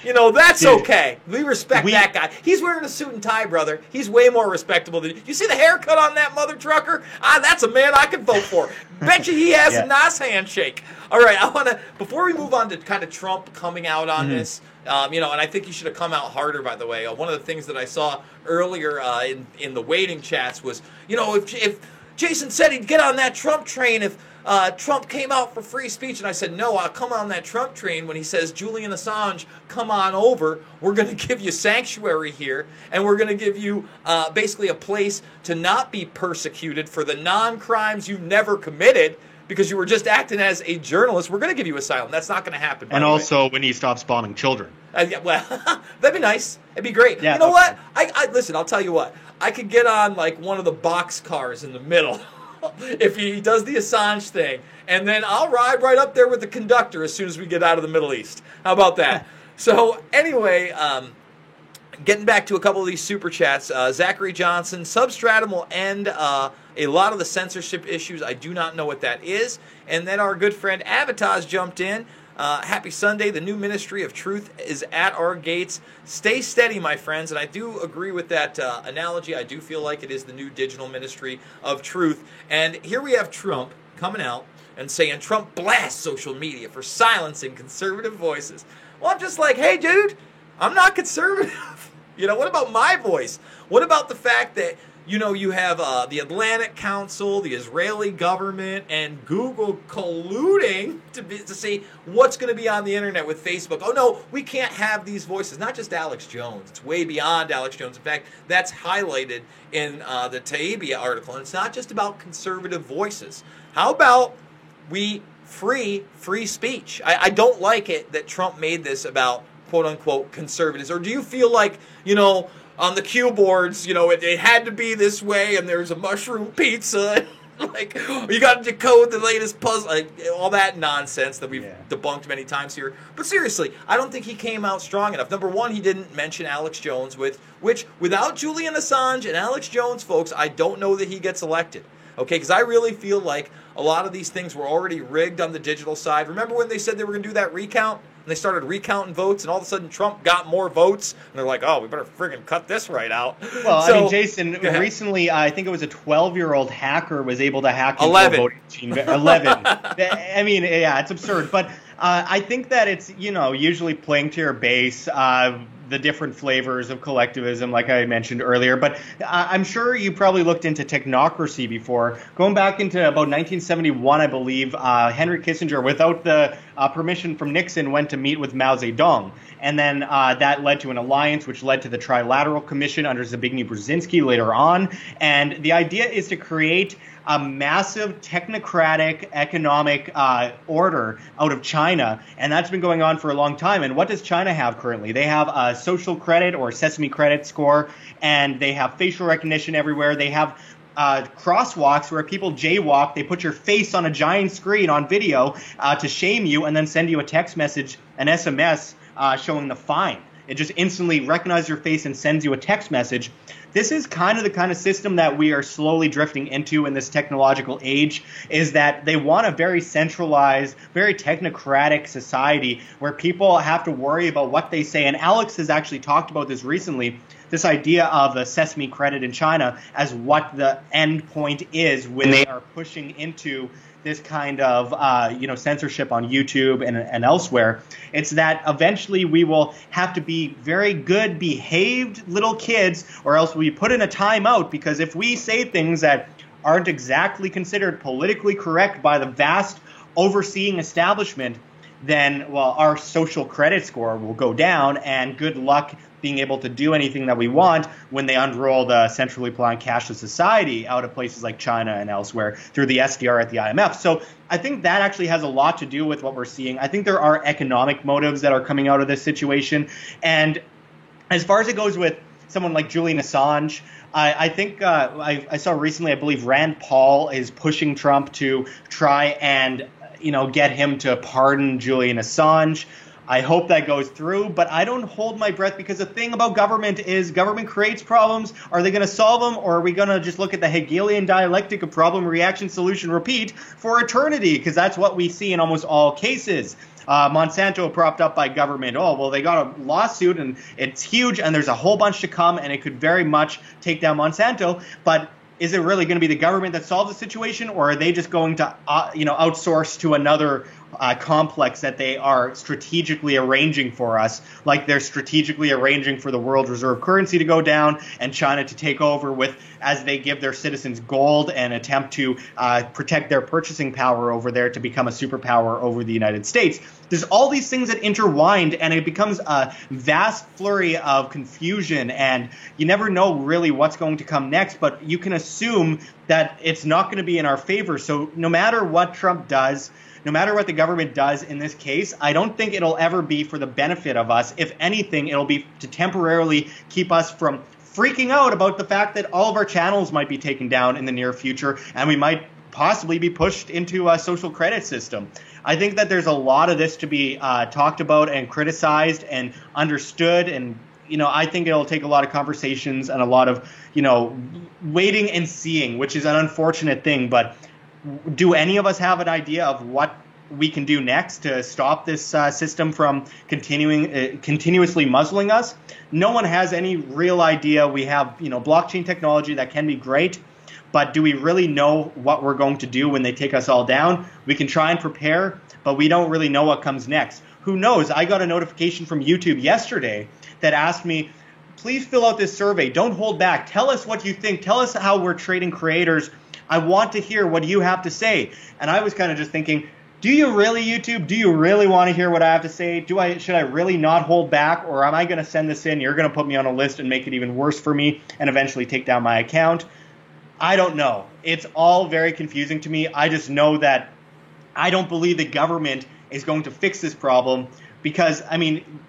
That's okay. We respect that guy. He's wearing a suit and tie, brother. He's way more respectable than you. See the haircut on that mother trucker? That's a man I could vote for. Bet you he has a nice handshake. All right, I want to, before we move on to kind of Trump coming out on this, and I think he should have come out harder, by the way. One of the things that I saw earlier in the waiting chats was, if Jason said he'd get on that Trump train if Trump came out for free speech, and I said, no, I'll come on that Trump train when he says, Julian Assange, come on over. We're going to give you sanctuary here, and we're going to give you basically a place to not be persecuted for the non-crimes you've never committed because you were just acting as a journalist. We're going to give you asylum. That's not going to happen. And also when he stops spawning children. Well, that'd be nice. It'd be great. Yeah, you know what? Listen, I'll tell you what. I could get on like one of the box cars in the middle if he does the Assange thing, and then I'll ride right up there with the conductor as soon as we get out of the Middle East. How about that? So anyway, getting back to a couple of these super chats, Zachary Johnson, Substratum will end a lot of the censorship issues. I do not know what that is. And then our good friend Avataz jumped in. Happy Sunday. The new ministry of truth is at our gates. Stay steady, my friends. And I do agree with that analogy. I do feel like it is the new digital ministry of truth. And here we have Trump coming out and saying Trump blasts social media for silencing conservative voices. Well, I'm just like, hey, dude, I'm not conservative. What about my voice? What about the fact that you have the Atlantic Council, the Israeli government, and Google colluding to see what's going to be on the internet with Facebook. Oh, no, we can't have these voices. Not just Alex Jones. It's way beyond Alex Jones. In fact, that's highlighted in the Taibia article. And it's not just about conservative voices. How about we free speech? I don't like it that Trump made this about, quote-unquote, conservatives. Or do you feel like, on the cue boards, it had to be this way, and there's a mushroom pizza. Like, you got to decode the latest puzzle. Like, all that nonsense that we've debunked many times here. But seriously, I don't think he came out strong enough. Number one, he didn't mention Alex Jones, which without Julian Assange and Alex Jones, folks, I don't know that he gets elected. Okay, because I really feel like a lot of these things were already rigged on the digital side. Remember when they said they were going to do that recount? And they started recounting votes, and all of a sudden Trump got more votes. And they're like, oh, we better friggin' cut this right out. Well, Jason, recently, I think it was a 12-year-old hacker was able to hack into 11. a voting machine. 11. I mean, yeah, it's absurd. But I think that it's, usually playing to your base, the different flavors of collectivism, like I mentioned earlier. But I'm sure you probably looked into technocracy before. Going back into about 1971, I believe, Henry Kissinger, without the permission from Nixon, went to meet with Mao Zedong. And then that led to an alliance, which led to the Trilateral Commission under Zbigniew Brzezinski later on. And the idea is to create a massive technocratic economic order out of China, and that's been going on for a long time. And what does China have currently? They have a social credit or Sesame credit score, and they have facial recognition everywhere. They have crosswalks where people jaywalk. They put your face on a giant screen on video to shame you, and then send you a text message, an SMS showing the fine. It just instantly recognizes your face and sends you a text message. This is the kind of system that we are slowly drifting into in this technological age, is that they want a very centralized, very technocratic society where people have to worry about what they say. And Alex has actually talked about this recently, this idea of the Sesame credit in China as what the end point is when they are pushing into this kind of censorship on YouTube and elsewhere. It's that eventually we will have to be very good behaved little kids, or else we put in a timeout, because if we say things that aren't exactly considered politically correct by the vast overseeing establishment, then, well, our social credit score will go down, and good luck being able to do anything that we want when they unroll the centrally planned cashless society out of places like China and elsewhere through the SDR at the IMF. So I think that actually has a lot to do with what we're seeing. I think there are economic motives that are coming out of this situation. And as far as it goes with someone like Julian Assange, I think I saw recently, I believe Rand Paul is pushing Trump to try and get him to pardon Julian Assange. I hope that goes through, but I don't hold my breath, because the thing about government is government creates problems. Are they going to solve them, or are we going to just look at the Hegelian dialectic of problem, reaction, solution, repeat for eternity? Because that's what we see in almost all cases. Monsanto propped up by government. Oh, well, they got a lawsuit and it's huge, and there's a whole bunch to come, and it could very much take down Monsanto. But is it really going to be the government that solves the situation, or are they just going to outsource to another complex that they are strategically arranging for us, like they're strategically arranging for the world reserve currency to go down and China to take over with, as they give their citizens gold and attempt to protect their purchasing power over there to become a superpower over the United States. There's all these things that intertwined, and it becomes a vast flurry of confusion, and you never know really what's going to come next, but you can assume that it's not going to be in our favor. So no matter what Trump does, no matter what the government does in this case, I don't think it'll ever be for the benefit of us. If anything, it'll be to temporarily keep us from freaking out about the fact that all of our channels might be taken down in the near future, and we might possibly be pushed into a social credit system. I think that there's a lot of this to be talked about and criticized and understood, and I think it'll take a lot of conversations and a lot of waiting and seeing, which is an unfortunate thing. But do any of us have an idea of what we can do next to stop this system from continuously muzzling us? No one has any real idea. We have blockchain technology that can be great, but do we really know what we're going to do when they take us all down? We can try and prepare, but we don't really know what comes next. Who knows? I got a notification from YouTube yesterday that asked me, please fill out this survey. Don't hold back. Tell us what you think. Tell us how we're treating creators. I want to hear what you have to say. And I was kind of just thinking, do you really, YouTube? Do you really want to hear what I have to say? Should I really not hold back? Or am I going to send this in? You're going to put me on a list and make it even worse for me and eventually take down my account? I don't know. It's all very confusing to me. I just know that I don't believe the government is going to fix this problem, because,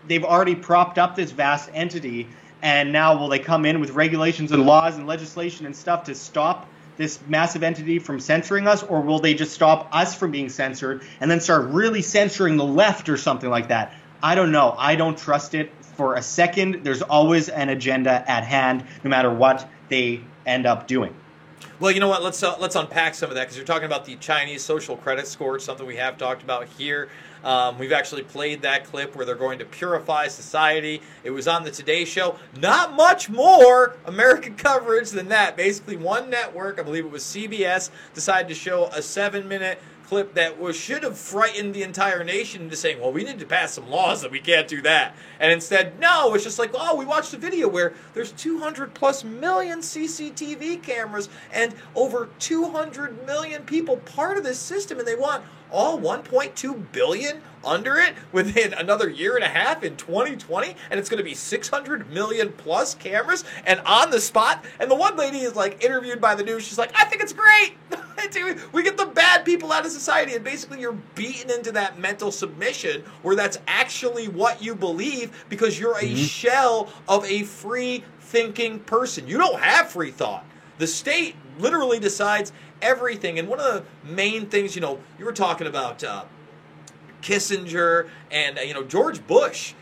they've already propped up this vast entity, and now will they come in with regulations and laws and legislation and stuff to stop this massive entity from censoring us, or will they just stop us from being censored and then start really censoring the left or something like that? I don't know. I don't trust it for a second. There's always an agenda at hand, no matter what they end up doing. Well, you know what? Let's unpack some of that, because you're talking about the Chinese social credit score, something we have talked about here. We've actually played that clip where they're going to purify society. It was on the Today Show. Not much more American coverage than that. Basically, one network, I believe it was CBS, decided to show a 7-minute clip clip that should have frightened the entire nation into saying, well, we need to pass some laws that we can't do that. And instead, no, it's just like, oh, we watched a video where there's 200 plus million CCTV cameras and over 200 million people part of this system, and they want all 1.2 billion under it within another year and a half in 2020, and it's going to be 600 million plus cameras and on the spot. And the one lady is like interviewed by the news. She's like, I think it's great. We get the bad people out of society, and basically you're beaten into that mental submission where that's actually what you believe because you're a shell of a free thinking person. You don't have free thought. The state literally decides everything. And one of the main things, you were talking about Kissinger and, George Bush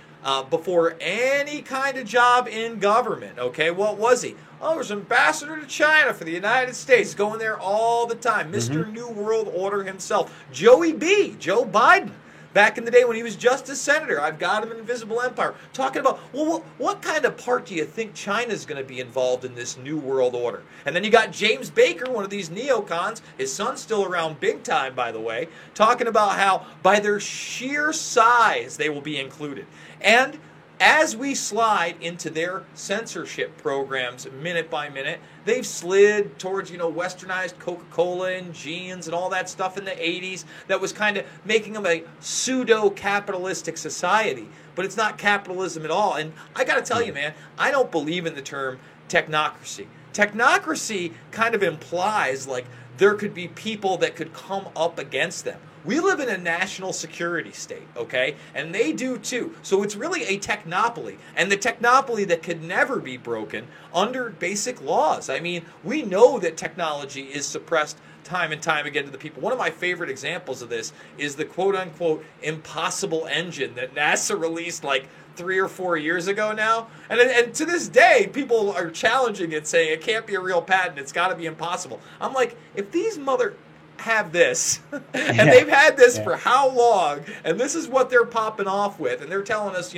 before any kind of job in government. Okay, what was he? Oh, he was ambassador to China for the United States, going there all the time. Mr. New World Order himself. Joe Biden. Back in the day when he was just a senator, I've got him in Invisible Empire, talking about, well, what kind of part do you think China's going to be involved in this new world order? And then you got James Baker, one of these neocons, his son's still around big time, by the way, talking about how by their sheer size they will be included. And as we slide into their censorship programs minute by minute, they've slid towards, westernized Coca-Cola and jeans and all that stuff in the 80s that was kind of making them a pseudo-capitalistic society. But it's not capitalism at all. And I got to tell you, man, I don't believe in the term technocracy. Technocracy kind of implies like there could be people that could come up against them. We live in a national security state, okay? And they do too. So it's really a technopoly. And the technopoly that could never be broken under basic laws. I mean, we know that technology is suppressed time and time again to the people. One of my favorite examples of this is the quote-unquote impossible engine that NASA released like 3 or 4 years ago now. And to this day, people are challenging it, saying it can't be a real patent. It's got to be impossible. I'm like, if these have this and they've had this for how long, and this is what they're popping off with, and they're telling us,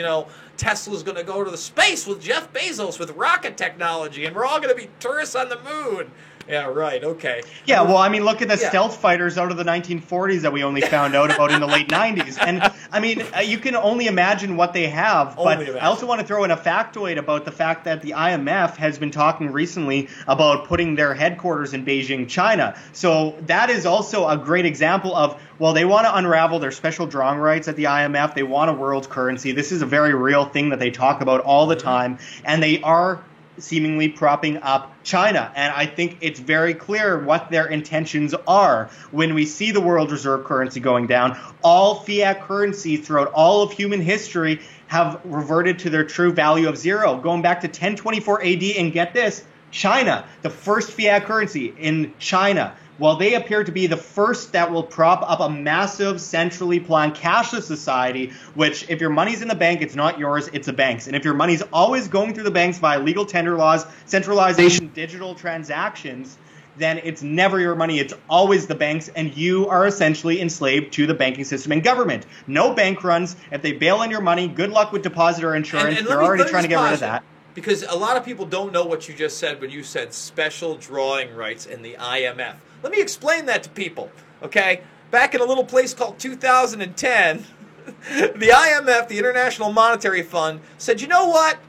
Tesla's going to go to the space with Jeff Bezos with rocket technology, and we're all going to be tourists on the moon. Yeah, right. Okay. Yeah, well, I mean, look at the stealth fighters out of the 1940s that we only found out about in the late 90s. And, I mean, you can only imagine what they have. But I also want to throw in a factoid about the fact that the IMF has been talking recently about putting their headquarters in Beijing, China. So that is also a great example of, well, they want to unravel their special drawing rights at the IMF. They want a world currency. This is a very real thing that they talk about all the time. And they are seemingly propping up China. And I think it's very clear what their intentions are. When we see the world reserve currency going down, all fiat currency throughout all of human history have reverted to their true value of zero. Going back to 1024 AD, and get this, China, the first fiat currency in China, well, they appear to be the first that will prop up a massive centrally planned cashless society, which if your money's in the bank, it's not yours, it's the bank's. And if your money's always going through the banks via legal tender laws, centralization, digital transactions, then it's never your money. It's always the banks, and you are essentially enslaved to the banking system and government. No bank runs. If they bail on your money, good luck with depositor insurance. And they're already trying to get rid of that. Because a lot of people don't know what you just said when you said special drawing rights in the IMF. Let me explain that to people, okay? Back in a little place called 2010, the IMF, the International Monetary Fund, said, you know what?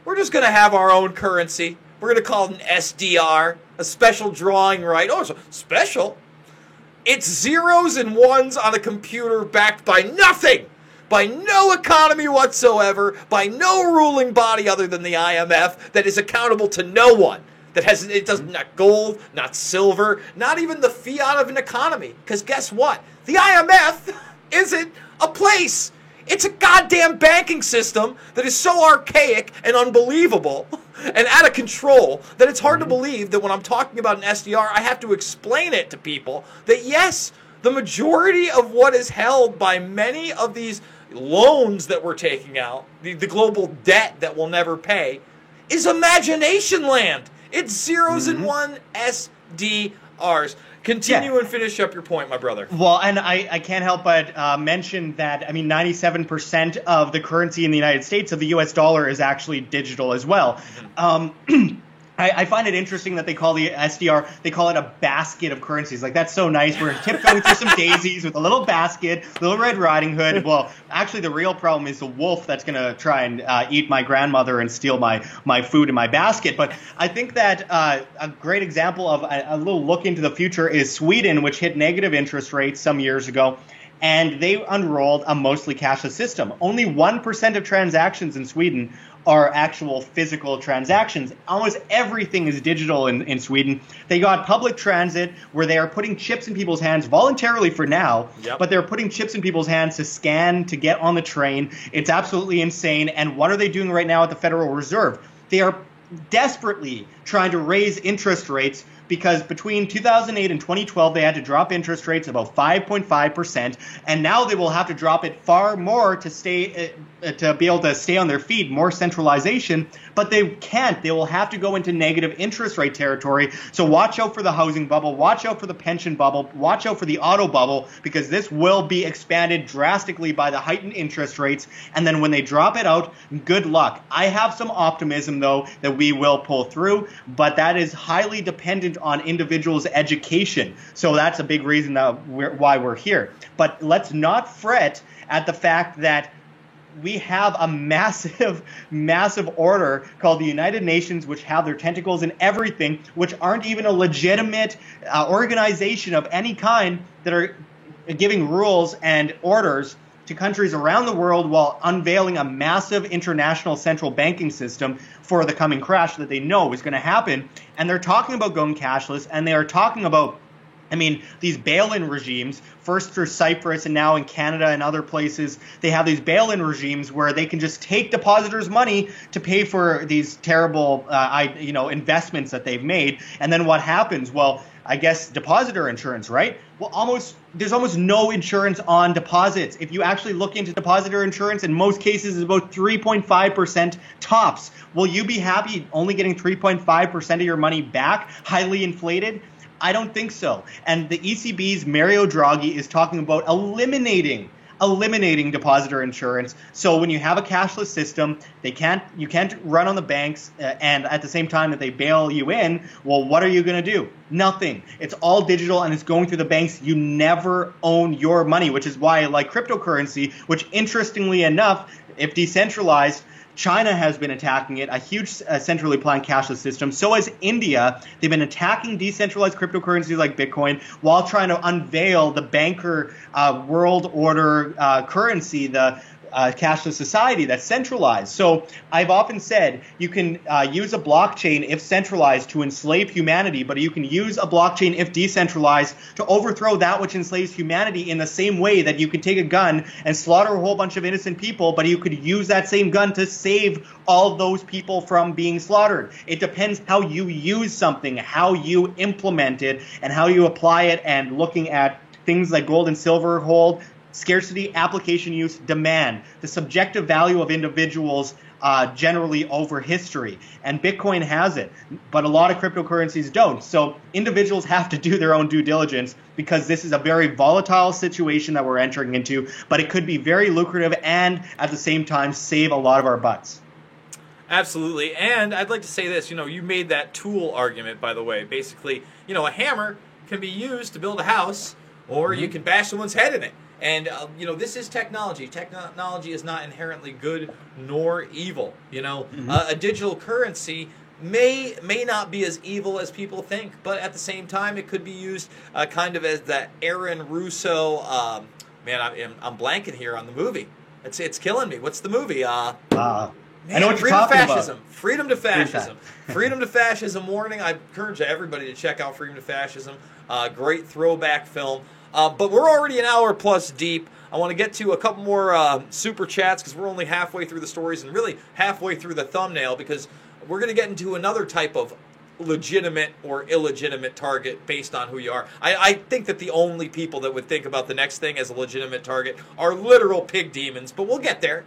We're just going to have our own currency. We're going to call it an SDR, a special drawing right. Oh, it's special. It's zeros and ones on a computer backed by nothing. By no economy whatsoever, by no ruling body other than the IMF that is accountable to no one. It does not gold, not silver, not even the fiat of an economy. Because guess what? The IMF isn't a place. It's a goddamn banking system that is so archaic and unbelievable and out of control that it's hard to believe that when I'm talking about an SDR, I have to explain it to people that yes, the majority of what is held by many of these loans that we're taking out, the global debt that we'll never pay, is imagination land. It's zeros and one SDRs. Continue and finish up your point, my brother. Well, and I can't help but mention that, 97% of the currency in the United States, of the U.S. dollar, is actually digital as well. I find it interesting that they call the SDR, they call it a basket of currencies. Like, that's so nice. We're tiptoeing through some daisies with a little basket, little Red Riding Hood. Well, actually, the real problem is the wolf that's going to try and eat my grandmother and steal my food in my basket. But I think that a great example of a little look into the future is Sweden, which hit negative interest rates some years ago. And they unrolled a mostly cashless system. Only 1% of transactions in Sweden are actual physical transactions. Almost everything is digital in Sweden. They got public transit where they are putting chips in people's hands voluntarily for now, but they're putting chips in people's hands to scan to get on the train. It's absolutely insane. And what are they doing right now at the Federal Reserve? They are desperately trying to raise interest rates because between 2008 and 2012, they had to drop interest rates about 5.5%, and now they will have to drop it far more to be able to stay on their feet, more centralization, but they can't. They will have to go into negative interest rate territory. So watch out for the housing bubble, watch out for the pension bubble, watch out for the auto bubble, because this will be expanded drastically by the heightened interest rates, and then when they drop it out, good luck. I have some optimism, though, that we will pull through, but that is highly dependent on individuals' education. So that's a big reason why we're here. But let's not fret at the fact that we have a massive, massive order called the United Nations, which have their tentacles in everything, which aren't even a legitimate organization of any kind, that are giving rules and orders to countries around the world while unveiling a massive international central banking system for the coming crash that they know is going to happen. And they're talking about going cashless, and they are talking about, these bail-in regimes, first through Cyprus and now in Canada and other places, they have these bail-in regimes where they can just take depositors' money to pay for these terrible, investments that they've made. And then what happens? Well, I guess depositor insurance, right? Well, there's almost no insurance on deposits. If you actually look into depositor insurance, in most cases, it's about 3.5% tops. Will you be happy only getting 3.5% of your money back, highly inflated? I don't think so. And the ECB's Mario Draghi is talking about eliminating depositor insurance. So when you have a cashless system, you can't run on the banks, and at the same time that they bail you in, well, what are you going to do? Nothing. It's all digital and it's going through the banks. You never own your money, which is why I like cryptocurrency, which interestingly enough, if decentralized, China has been attacking it, a huge centrally planned cashless system. So has India. They've been attacking decentralized cryptocurrencies like Bitcoin while trying to unveil the banker world order currency, the cashless society that's centralized. So I've often said you can use a blockchain if centralized to enslave humanity, but you can use a blockchain if decentralized to overthrow that which enslaves humanity, in the same way that you can take a gun and slaughter a whole bunch of innocent people, but you could use that same gun to save all those people from being slaughtered. It depends how you use something, how you implement it, and how you apply it, and looking at things like gold and silver hold, scarcity, application use, demand, the subjective value of individuals generally over history. And Bitcoin has it, but a lot of cryptocurrencies don't. So individuals have to do their own due diligence, because this is a very volatile situation that we're entering into, but it could be very lucrative and at the same time save a lot of our butts. Absolutely. And I'd like to say this, you made that tool argument, by the way. Basically, a hammer can be used to build a house, or you can bash someone's head in it. And, this is technology. Technology is not inherently good nor evil. A digital currency may not be as evil as people think, but at the same time, it could be used kind of as that Aaron Russo, I'm blanking here on the movie. It's killing me. What's the movie? I know what you're talking about. Freedom to Fascism. Freedom to Fascism warning. I encourage everybody to check out Freedom to Fascism. Great throwback film. But we're already an hour plus deep. I want to get to a couple more super chats, because we're only halfway through the stories and really halfway through the thumbnail, because we're going to get into another type of legitimate or illegitimate target based on who you are. I think that the only people that would think about the next thing as a legitimate target are literal pig demons, but we'll get there.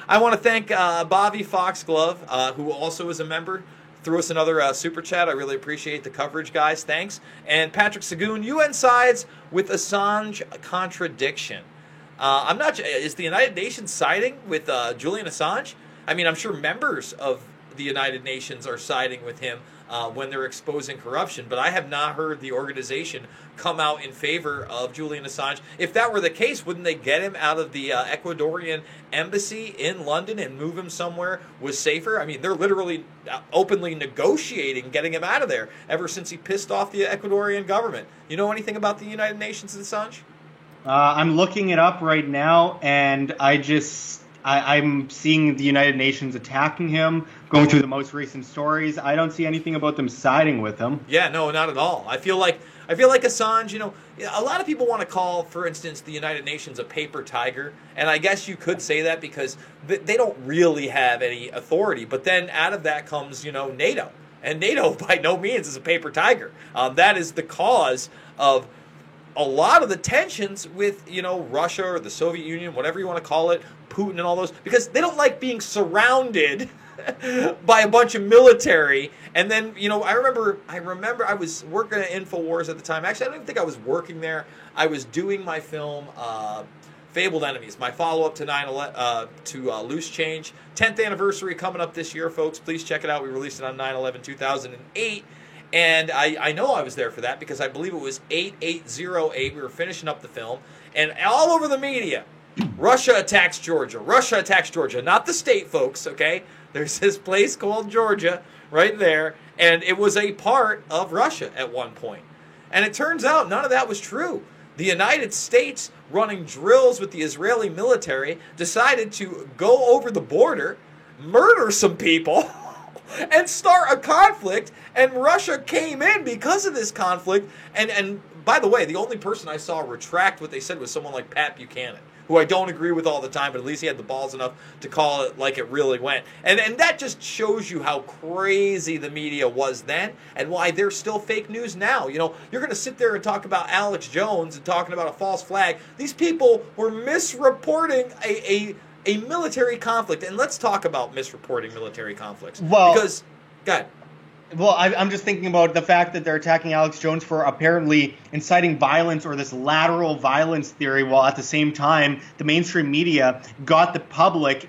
I want to thank Bobby Foxglove, who also is a member. Threw us another super chat. I really appreciate the coverage, guys. Thanks. And Patrick Sagoon, UN sides with Assange contradiction. Is the United Nations siding with Julian Assange? I'm sure members of the United Nations are siding with him when they're exposing corruption, but I have not heard the organization come out in favor of Julian Assange. If that were the case, wouldn't they get him out of the Ecuadorian embassy in London and move him somewhere was safer? I mean, they're literally openly negotiating getting him out of there ever since he pissed off the Ecuadorian government. You know anything about the United Nations and Assange? I'm looking it up right now, and I'm seeing the United Nations attacking him, going through the most recent stories. I don't see anything about them siding with him. Yeah, no, not at all. I feel like Assange, a lot of people want to call, for instance, the United Nations a paper tiger, and I guess you could say that because they don't really have any authority. But then out of that comes, NATO, and NATO by no means is a paper tiger. That is the cause of a lot of the tensions with, Russia or the Soviet Union, whatever you want to call it, Putin and all those, because they don't like being surrounded by a bunch of military. And then, I remember I was working at InfoWars at the time. Actually, I don't even think I was working there. I was doing my film, Fabled Enemies, my follow-up to Loose Change. 10th anniversary coming up this year, folks. Please check it out. We released it on 9/11/2008. And I know I was there for that because I believe it was 8808. We were finishing up the film. And all over the media, Russia attacks Georgia. Russia attacks Georgia. Not the state, folks, okay? There's this place called Georgia right there. And it was a part of Russia at one point. And it turns out none of that was true. The United States, running drills with the Israeli military, decided to go over the border, murder some people, and start a conflict, and Russia came in because of this conflict. And by the way, the only person I saw retract what they said was someone like Pat Buchanan, who I don't agree with all the time, but at least he had the balls enough to call it like it really went. And that just shows you how crazy the media was then and why they're still fake news now. You're going to sit there and talk about Alex Jones and talking about a false flag. These people were misreporting a military conflict. And let's talk about misreporting military conflicts. Well, because, go ahead. Well, I'm just thinking about the fact that they're attacking Alex Jones for apparently inciting violence or this lateral violence theory, while at the same time the mainstream media got the public,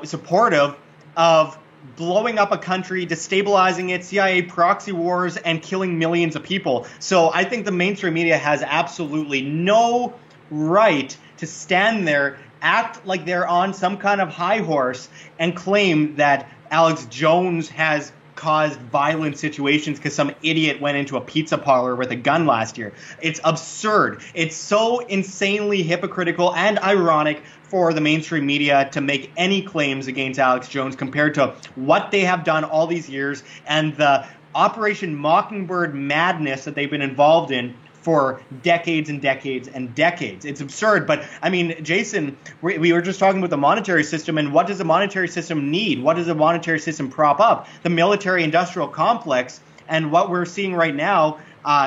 supportive of blowing up a country, destabilizing it, CIA proxy wars, and killing millions of people. So I think the mainstream media has absolutely no right to stand there, act like they're on some kind of high horse, and claim that Alex Jones has caused violent situations because some idiot went into a pizza parlor with a gun last year. It's absurd. It's so insanely hypocritical and ironic for the mainstream media to make any claims against Alex Jones compared to what they have done all these years and the Operation Mockingbird madness that they've been involved in for decades and decades and decades. It's absurd. But, I mean, Jason, we were just talking about the monetary system, and what does the monetary system need? What does the monetary system prop up? The military-industrial complex. And what we're seeing right now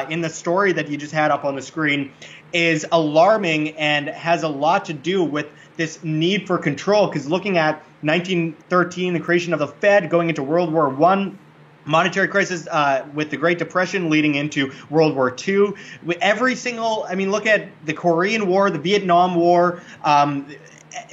in the story that you just had up on the screen is alarming and has a lot to do with this need for control. Because looking at 1913, the creation of the Fed, going into World War I, monetary crisis with the Great Depression leading into World War II. With every single, look at the Korean War, the Vietnam War,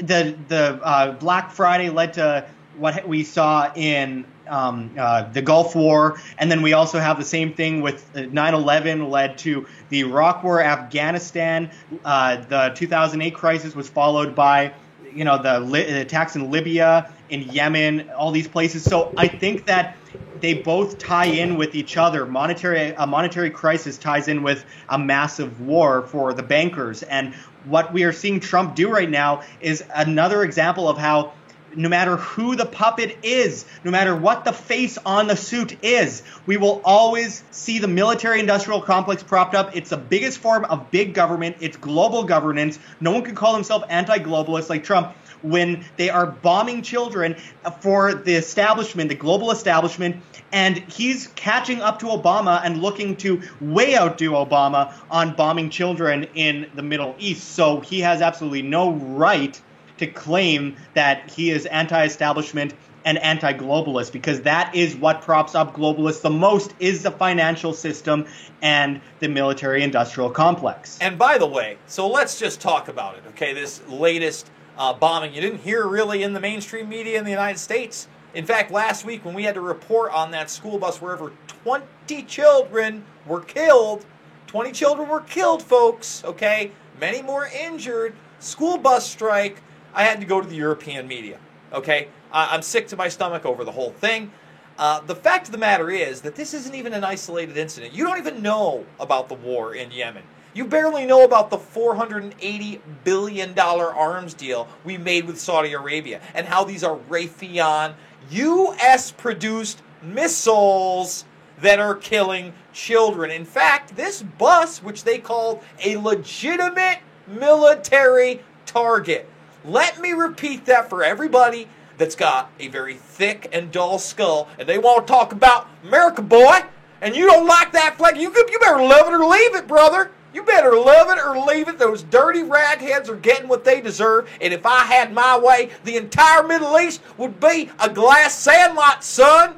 the Black Friday led to what we saw in the Gulf War, and then we also have the same thing with 9/11 led to the Iraq War, Afghanistan. The 2008 crisis was followed by the attacks in Libya, in Yemen, all these places. So I think that they both tie in with each other. A monetary crisis ties in with a massive war for the bankers. And what we are seeing Trump do right now is another example of how no matter who the puppet is, no matter what the face on the suit is, we will always see the military-industrial complex propped up. It's the biggest form of big government. It's global governance. No one can call himself anti-globalist like Trump when they are bombing children for the establishment, the global establishment, and he's catching up to Obama and looking to way outdo Obama on bombing children in the Middle East. So he has absolutely no right to claim that he is anti-establishment and anti-globalist, because that is what props up globalists the most, is the financial system and the military-industrial complex. And by the way, so let's just talk about it, okay? This latest bombing, you didn't hear really in the mainstream media in the United States In fact, last week when we had to report on that school bus where over 20 children were killed, 20 children were killed, folks, okay? Many more injured. School bus strike. I had to go to the European media, okay? I'm sick to my stomach over the whole thing. The fact of the matter is that this isn't even an isolated incident. You don't even know about the war in Yemen. You barely know about the $480 billion arms deal we made with Saudi Arabia and how these are Raytheon U.S.-produced missiles that are killing children. In fact, this bus, which they called a legitimate military target. Let me repeat that for everybody that's got a very thick and dull skull, and they want to talk about America, boy, and you don't like that flag. You better love it or leave it, brother. You better love it or leave it. Those dirty ragheads are getting what they deserve, and if I had my way, the entire Middle East would be a glass sandlot, son.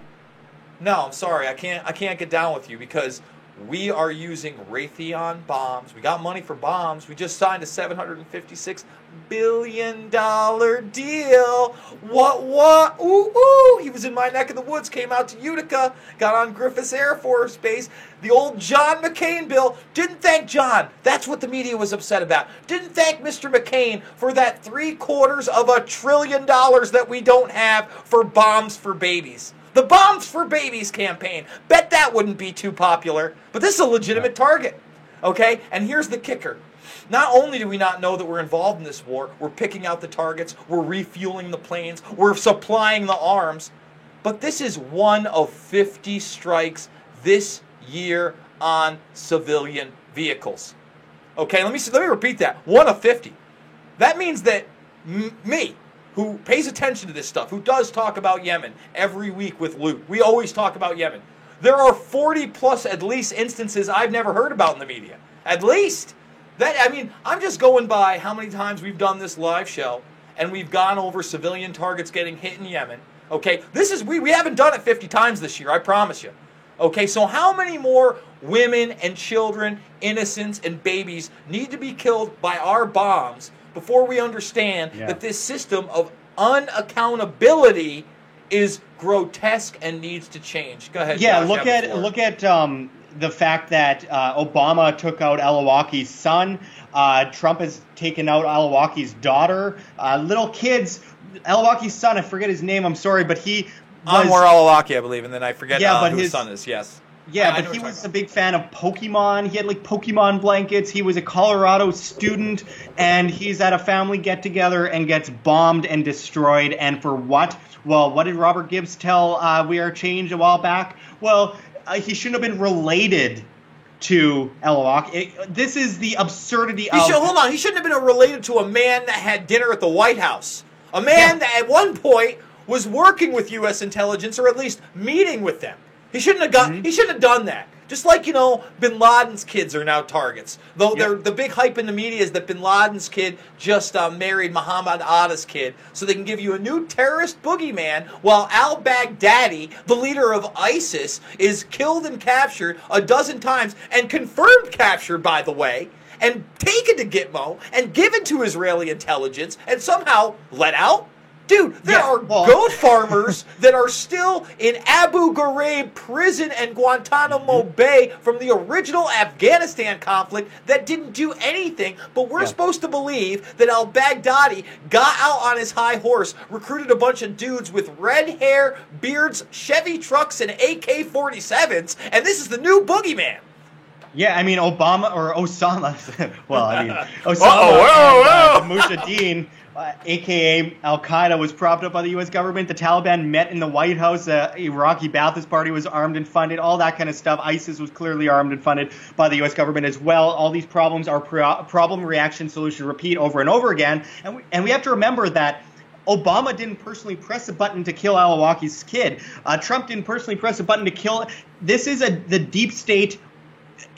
No, I'm sorry, I can't get down with you because we are using Raytheon bombs. We got money for bombs. We just signed a $756 billion deal. What? Ooh. He was in my neck of the woods, came out to Utica, got on Griffiths Air Force Base. The old John McCain bill. Didn't thank John. That's what the media was upset about. Didn't thank Mr. McCain for that $750 billion that we don't have for bombs for babies. The Bombs for Babies campaign. Bet that wouldn't be too popular. But this is a legitimate target. Okay? And here's the kicker. Not only do we not know that we're involved in this war, we're picking out the targets, we're refueling the planes, we're supplying the arms, but this is one of 50 strikes this year on civilian vehicles. Okay? Let me repeat that. One of 50. That means that me, who pays attention to this stuff, who does talk about Yemen every week with Luke. We always talk about Yemen. There are 40 plus at least instances I've never heard about in the media. At least. I'm just going by how many times we've done this live show and we've gone over civilian targets getting hit in Yemen. Okay, we haven't done it 50 times this year, I promise you. Okay, so how many more women and children, innocents and babies need to be killed by our bombs before we understand that this system of unaccountability is grotesque and needs to change? Go ahead. Yeah, Josh, look at the fact that Obama took out Alawaki's son. Trump has taken out Alawaki's daughter. Little kids. Alawaki's son, I forget his name. I'm sorry, but he was Anwar Alawaki, I believe, and then I forget who his son is. Yes. Yeah, but he was a big fan of Pokemon. He had like Pokemon blankets. He was a Colorado student, and he's at a family get-together and gets bombed and destroyed. And for what? Well, what did Robert Gibbs tell We Are Change a while back? Well, he shouldn't have been related to Elwak. This is the absurdity of... Hold on. He shouldn't have been related to a man that had dinner at the White House. A man that at one point was working with U.S. intelligence, or at least meeting with them. He shouldn't have He shouldn't have done that. Just like, Bin Laden's kids are now targets. Though the big hype in the media is that Bin Laden's kid just married Muhammad Atta's kid, so they can give you a new terrorist boogeyman, while al-Baghdadi, the leader of ISIS, is killed and captured a dozen times, and confirmed captured, by the way, and taken to Gitmo, and given to Israeli intelligence, and somehow let out. Dude, there are goat farmers that are still in Abu Ghraib prison and Guantanamo Bay from the original Afghanistan conflict that didn't do anything, but we're supposed to believe that al-Baghdadi got out on his high horse, recruited a bunch of dudes with red hair, beards, Chevy trucks, and AK-47s, and this is the new boogeyman. Yeah, Osama and Mujahideen, a.k.a. Al-Qaeda, was propped up by the U.S. government. The Taliban met in the White House. The Iraqi Ba'athist Party was armed and funded, all that kind of stuff. ISIS was clearly armed and funded by the U.S. government as well. All these problems are problem, reaction, solution, repeat over and over again. And we have to remember that Obama didn't personally press a button to kill Alawaki's kid. Trump didn't personally press a button to kill. This is the deep state.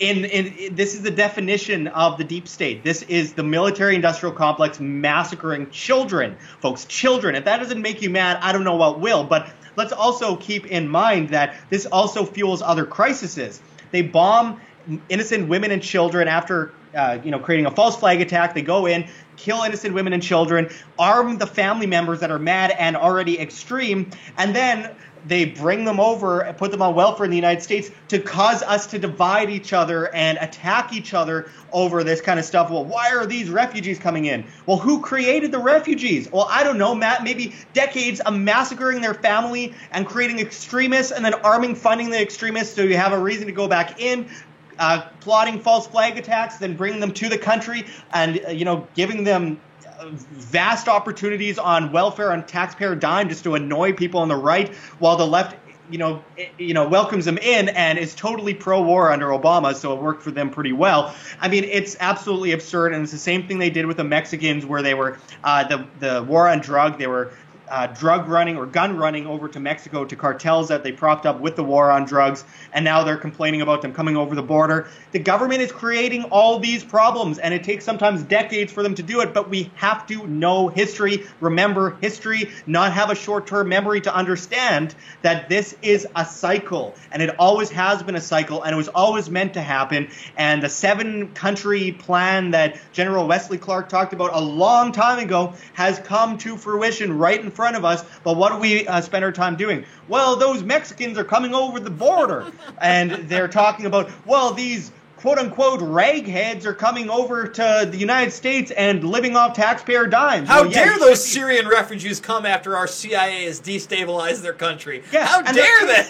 This is the definition of the deep state. This is the military-industrial complex massacring children, folks, children. If that doesn't make you mad, I don't know what will. But let's also keep in mind that this also fuels other crises. They bomb innocent women and children after creating a false flag attack. They go in, kill innocent women and children, arm the family members that are mad and already extreme, and then they bring them over and put them on welfare in the United States to cause us to divide each other and attack each other over this kind of stuff. Well, why are these refugees coming in? Well, who created the refugees? Well, I don't know, Matt. Maybe decades of massacring their family and creating extremists and then funding the extremists so you have a reason to go back in, plotting false flag attacks, then bringing them to the country and, giving them vast opportunities on welfare on taxpayer dime just to annoy people on the right, while the left welcomes them in and is totally pro-war under Obama, so it worked for them pretty well. I mean, it's absolutely absurd, and it's the same thing they did with the Mexicans, where they were the war on drug. They were drug running or gun running over to Mexico to cartels that they propped up with the war on drugs, and now they're complaining about them coming over the border. The government is creating all these problems, and it takes sometimes decades for them to do it, but we have to know history, remember history, not have a short-term memory to understand that this is a cycle, and it always has been a cycle, and it was always meant to happen. And the 7-country plan that General Wesley Clark talked about a long time ago has come to fruition right in front of us. But what do we spend our time doing? Well, those Mexicans are coming over the border, and they're talking about, well, these quote-unquote ragheads are coming over to the United States and living off taxpayer dimes. How dare those Syrian refugees come after our CIA has destabilized their country? Yeah, how dare they?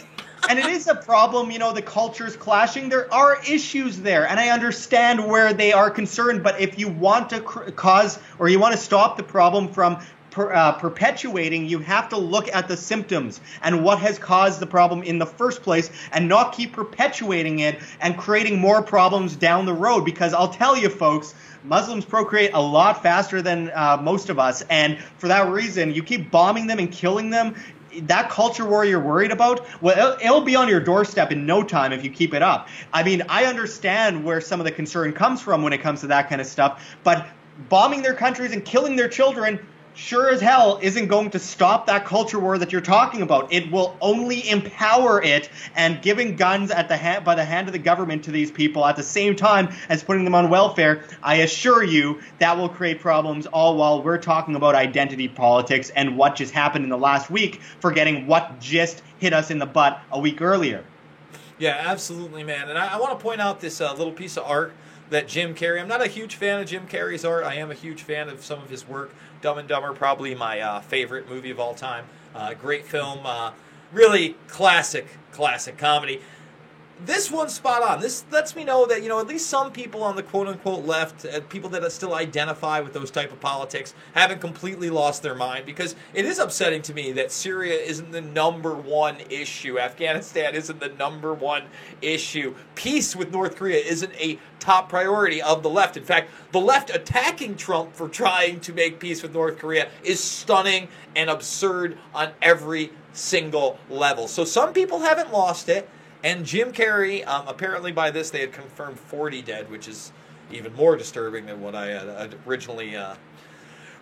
And it is a problem, the cultures clashing. There are issues there, and I understand where they are concerned. But if you want to cause, or you want to stop the problem from perpetuating, you have to look at the symptoms and what has caused the problem in the first place, and not keep perpetuating it and creating more problems down the road. Because I'll tell you, folks, Muslims procreate a lot faster than most of us, and for that reason, you keep bombing them and killing them. That culture war you're worried about, well, it'll be on your doorstep in no time if you keep it up. I mean, I understand where some of the concern comes from when it comes to that kind of stuff, but bombing their countries and killing their children sure as hell isn't going to stop that culture war that you're talking about. It will only empower it, and giving guns by the hand of the government to these people at the same time as putting them on welfare, I assure you that will create problems, all while we're talking about identity politics and what just happened in the last week, forgetting what just hit us in the butt a week earlier. Yeah, absolutely, man. And I want to point out this little piece of art that Jim Carrey, I'm not a huge fan of Jim Carrey's art. I am a huge fan of some of his work. Dumb and Dumber, probably my favorite movie of all time. Great film. Really classic comedy. This one's spot on. This lets me know that, at least some people on the quote-unquote left, people that still identify with those type of politics, haven't completely lost their mind, because it is upsetting to me that Syria isn't the number one issue. Afghanistan isn't the number one issue. Peace with North Korea isn't a top priority of the left. In fact, the left attacking Trump for trying to make peace with North Korea is stunning and absurd on every single level. So some people haven't lost it. And Jim Carrey, apparently by this they had confirmed 40 dead, which is even more disturbing than what I had originally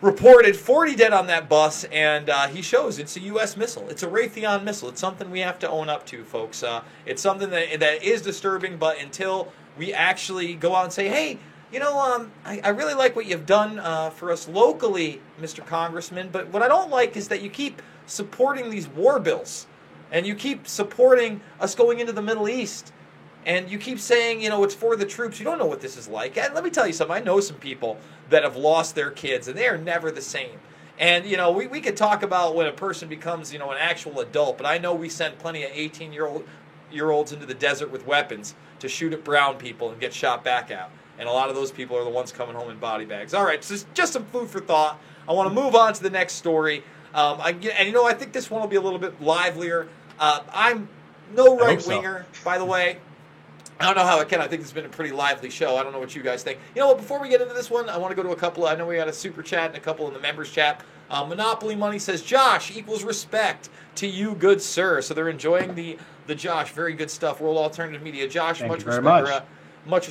reported. 40 dead on that bus, and he shows it's a U.S. missile. It's a Raytheon missile. It's something we have to own up to, folks. It's something that is disturbing, but until we actually go out and say, hey, I really like what you've done for us locally, Mr. Congressman, but what I don't like is that you keep supporting these war bills. And you keep supporting us going into the Middle East. And you keep saying, it's for the troops. You don't know what this is like. And let me tell you something. I know some people that have lost their kids, and they are never the same. And, we could talk about when a person becomes, an actual adult. But I know we sent plenty of 18-year-olds into the desert with weapons to shoot at brown people and get shot back at. And a lot of those people are the ones coming home in body bags. All right, so just some food for thought. I want to move on to the next story. I think this one will be a little bit livelier. I'm no right-winger, by the way. I don't know how it can. I think this has been a pretty lively show. I don't know what you guys think. You know what? Before we get into this one, I want to go to a couple. I know we got a super chat and a couple in the members chat. Monopoly Money says, Josh equals respect to you, good sir. So they're enjoying the Josh. Very good stuff. World Alternative Media. Josh, Thank much you very respect. much.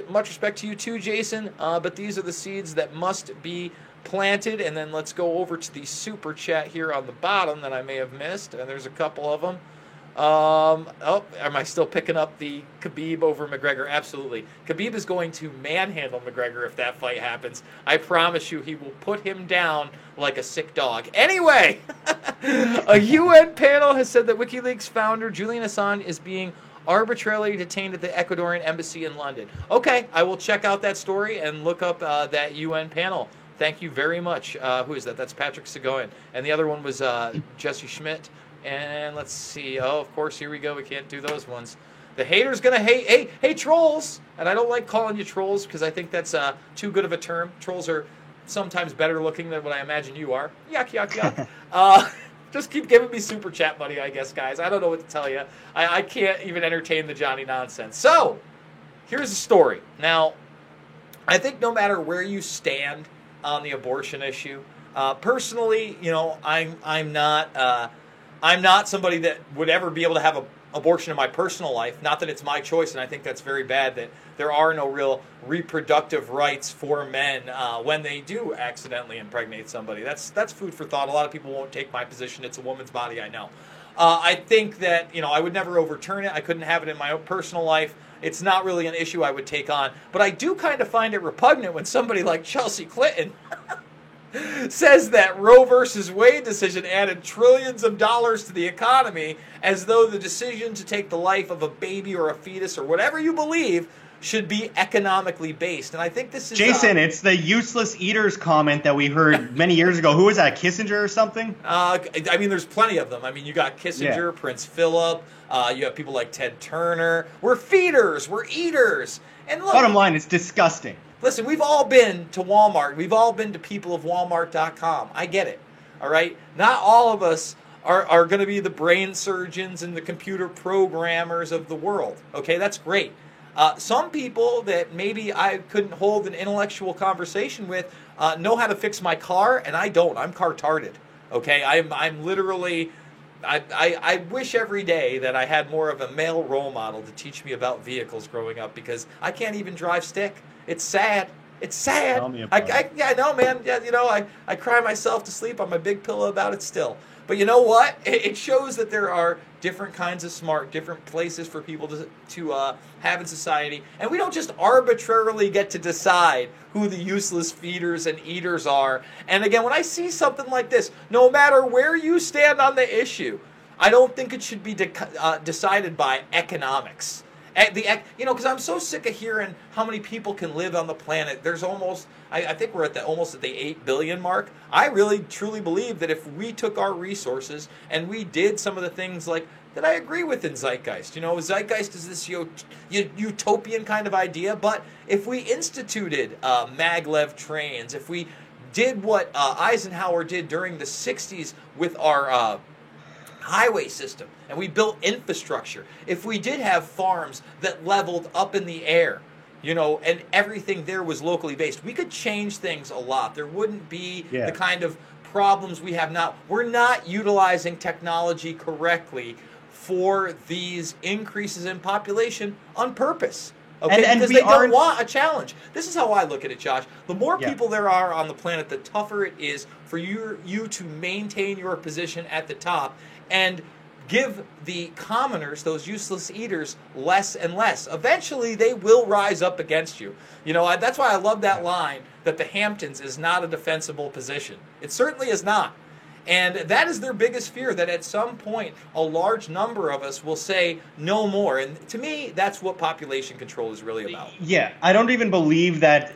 Much respect to you too, Jason. But these are the seeds that must be planted. And then let's go over to the super chat here on the bottom that I may have missed. And there's a couple of them. Am I still picking up the Khabib over McGregor? Absolutely. Khabib is going to manhandle McGregor if that fight happens. I promise you, he will put him down like a sick dog. Anyway, a UN panel has said that WikiLeaks founder Julian Assange is being arbitrarily detained at the Ecuadorian embassy in London. Okay, I will check out that story and look up that UN panel. Thank you very much. Who is that? That's Patrick Segoyan. And the other one was Jesse Schmidt. And let's see. Oh, of course, here we go. We can't do those ones. The hater's going to hate. Hey, trolls. And I don't like calling you trolls because I think that's too good of a term. Trolls are sometimes better looking than what I imagine you are. Yuck, yuck, yuck. Just keep giving me super chat money, I guess, guys. I don't know what to tell you. I can't even entertain the Johnny nonsense. So, here's the story. Now, I think no matter where you stand on the abortion issue, personally, you know, I'm not somebody that would ever be able to have an abortion in my personal life. Not that it's my choice, and I think that's very bad that there are no real reproductive rights for men when they do accidentally impregnate somebody. That's food for thought. A lot of people won't take my position. It's a woman's body, I know. I think that, you know, I would never overturn it. I couldn't have it in my own personal life. It's not really an issue I would take on. But I do kind of find it repugnant when somebody like Chelsea Clinton says that Roe versus Wade decision added trillions of dollars to the economy, as though the decision to take the life of a baby or a fetus or whatever you believe should be economically based. And I think this is... Jason, it's the useless eaters comment that we heard many years ago. Who was that, Kissinger or something? I mean, there's plenty of them. I mean, you got Kissinger, yeah. Prince Philip, you have people like Ted Turner. We're feeders, we're eaters. And look, bottom line, it's disgusting. Listen, we've all been to Walmart. We've all been to peopleofwalmart.com. I get it, all right? Not all of us are going to be the brain surgeons and the computer programmers of the world, okay? That's great. Some people that maybe I couldn't hold an intellectual conversation with know how to fix my car, and I don't. I'm car-tarded, okay? I'm literally... I wish every day that I had more of a male role model to teach me about vehicles growing up, because I can't even drive stick. It's sad. It's sad. Tell me about it. Yeah, I know, man. Yeah, you know, I cry myself to sleep on my big pillow about it still. But you know what? It shows that there are different kinds of smart, different places for people to have in society. And we don't just arbitrarily get to decide who the useless feeders and eaters are. And again, when I see something like this, no matter where you stand on the issue, I don't think it should be decided by economics. Because I'm so sick of hearing how many people can live on the planet. There's almost, I think we're almost at the 8 billion mark. I really, truly believe that if we took our resources and we did some of the things like that I agree with in Zeitgeist. You know, Zeitgeist is this utopian kind of idea, but if we instituted maglev trains, if we did what Eisenhower did during the 60s with our... highway system, and we built infrastructure, if we did have farms that leveled up in the air, you know, and everything there was locally based, we could change things a lot. There wouldn't be the kind of problems we have now. We're not utilizing technology correctly for these increases in population on purpose. Okay, and because we don't want a challenge. This is how I look at it, Josh. The more people there are on the planet, the tougher it is for you to maintain your position at the top and give the commoners, those useless eaters, less and less. Eventually, they will rise up against you. You know, that's why I love that line that the Hamptons is not a defensible position. It certainly is not. And that is their biggest fear, that at some point a large number of us will say no more. And to me, that's what population control is really about. Yeah, I don't even believe that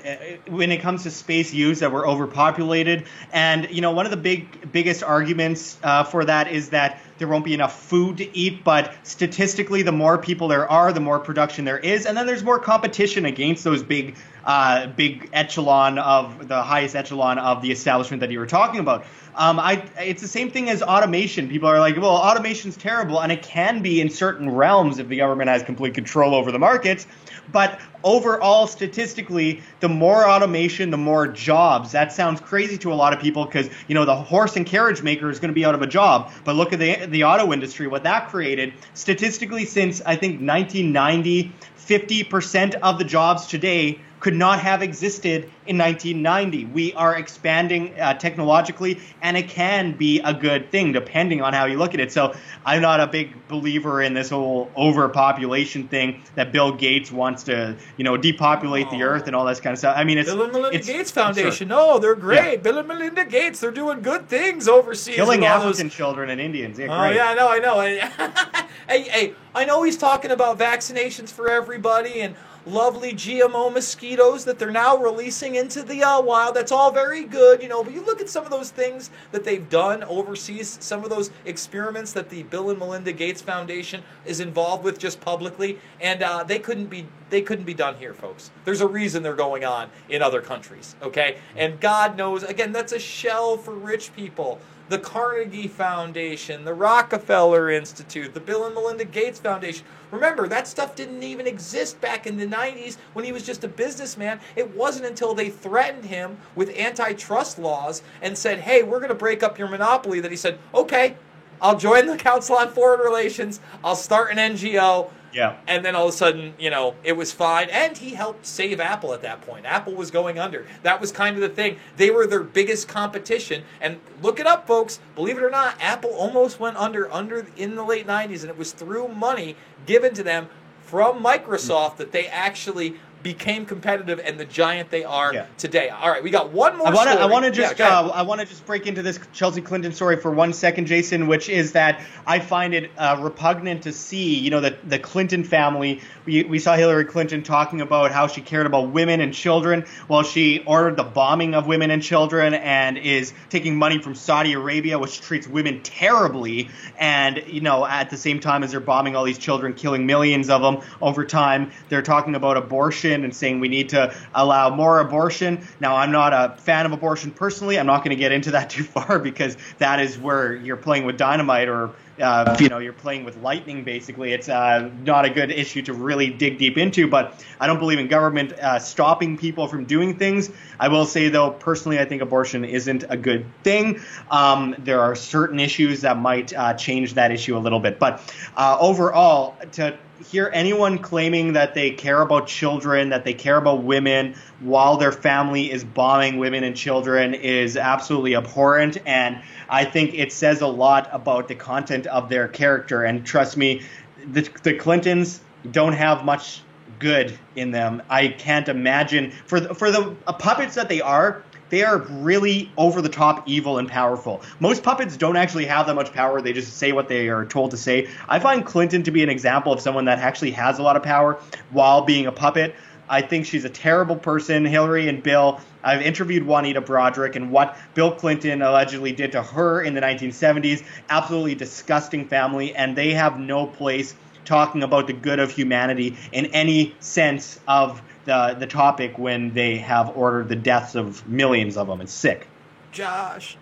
when it comes to space use that we're overpopulated. And, you know, one of the biggest arguments for that is that there won't be enough food to eat. But statistically, the more people there are, the more production there is. And then there's more competition against those big echelon of the highest echelon of the establishment that you were talking about. It's the same thing as automation. People are like, well, automation's terrible, and it can be in certain realms if the government has complete control over the markets. But overall, statistically, the more automation, the more jobs. That sounds crazy to a lot of people because, you know, the horse and carriage maker is going to be out of a job. But look at the auto industry, what that created. Statistically, since I think 1990, 50% of the jobs today could not have existed in 1990. We are expanding technologically, and it can be a good thing depending on how you look at it. So I'm not a big believer in this whole overpopulation thing that Bill Gates wants to, depopulate the earth and all this kind of stuff. I mean, it's Bill and Melinda Gates Foundation. Sure. No, they're great. Yeah. Bill and Melinda Gates, they're doing good things overseas. Killing African children and Indians. Yeah, great. Oh, yeah, I know. Hey, I know he's talking about vaccinations for everybody and lovely GMO mosquitoes that they're now releasing into the wild. That's all very good, but you look at some of those things that they've done overseas, some of those experiments that the Bill and Melinda Gates Foundation is involved with just publicly, and they couldn't be done here, folks. There's a reason they're going on in other countries, okay? And God knows, again, that's a shell for rich people. The Carnegie Foundation, the Rockefeller Institute, the Bill and Melinda Gates Foundation. Remember, that stuff didn't even exist back in the 90s when he was just a businessman. It wasn't until they threatened him with antitrust laws and said, hey, we're going to break up your monopoly, that he said, okay, I'll join the Council on Foreign Relations, I'll start an NGO. Yeah. And then all of a sudden, it was fine. And he helped save Apple at that point. Apple was going under. That was kind of the thing. They were their biggest competition. And look it up, folks. Believe it or not, Apple almost went under in the late 90s. And it was through money given to them from Microsoft that they actually became competitive and the giant they are today. All right, we got one more story. I want to just break into this Chelsea Clinton story for 1 second, Jason, which is that I find it repugnant to see, the Clinton family. We saw Hillary Clinton talking about how she cared about women and children. Well, she ordered the bombing of women and children and is taking money from Saudi Arabia, which treats women terribly. And, at the same time as they're bombing all these children, killing millions of them over time, they're talking about abortion and saying we need to allow more abortion. Now, I'm not a fan of abortion personally. I'm not going to get into that too far because that is where you're playing with dynamite or you're playing with lightning, basically. It's not a good issue to really dig deep into, but I don't believe in government stopping people from doing things. I will say, though, personally, I think abortion isn't a good thing. There are certain issues that might change that issue a little bit. But overall, to hear anyone claiming that they care about children, that they care about women while their family is bombing women and children is absolutely abhorrent. And I think it says a lot about the content of their character. And trust me, the Clintons don't have much good in them. I can't imagine for the puppets that they are really over-the-top evil and powerful. Most puppets don't actually have that much power. They just say what they are told to say. I find Clinton to be an example of someone that actually has a lot of power while being a puppet. I think she's a terrible person, Hillary and Bill. I've interviewed Juanita Broaddrick, and what Bill Clinton allegedly did to her in the 1970s, absolutely disgusting family, and they have no place talking about the good of humanity in any sense of the topic when they have ordered the deaths of millions of them. It's sick. Josh,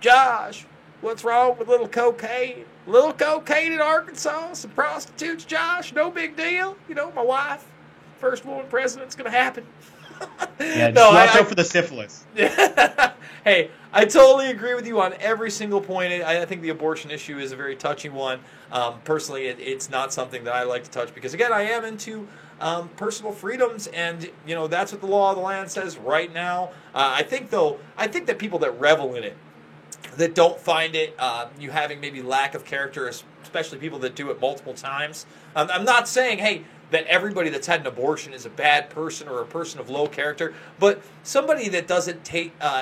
what's wrong with little cocaine? Little cocaine in Arkansas, some prostitutes, Josh, no big deal. My wife, first woman president's going to happen. Yeah, just watch out for the syphilis. Hey, I totally agree with you on every single point. I think the abortion issue is a very touching one. Personally, it's not something that I like to touch because, again, I am into personal freedoms, and that's what the law of the land says right now. I think that people that revel in it, that don't find it you having maybe lack of character, especially people that do it multiple times. I'm not saying, hey, that everybody that's had an abortion is a bad person or a person of low character, but somebody that doesn't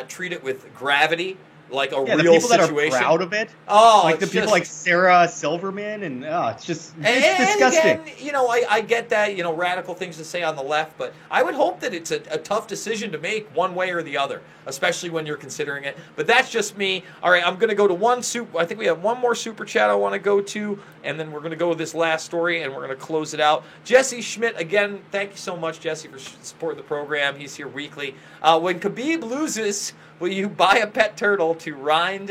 treat it with gravity, like a real situation. The people that are proud of it. Oh, like the people like Sarah Silverman, and it's just disgusting. And again, I get that, radical things to say on the left, but I would hope that it's a tough decision to make one way or the other, especially when you're considering it. But that's just me. All right, I'm going to go to I think we have one more super chat I want to go to, and then we're going to go with this last story, and we're going to close it out. Jesse Schmidt, again, thank you so much, Jesse, for supporting the program. He's here weekly. When Khabib loses, will you buy a pet turtle to remind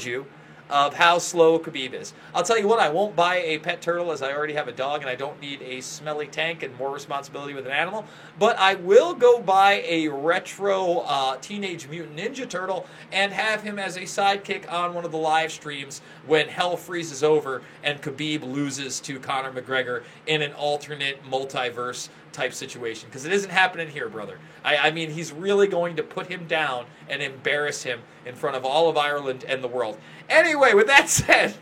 you of how slow Khabib is? I'll tell you what, I won't buy a pet turtle as I already have a dog and I don't need a smelly tank and more responsibility with an animal. But I will go buy a retro Teenage Mutant Ninja Turtle and have him as a sidekick on one of the live streams when hell freezes over and Khabib loses to Conor McGregor in an alternate multiverse type situation, because it isn't happening here, brother. I mean, he's really going to put him down and embarrass him in front of all of Ireland and the world. Anyway, with that said,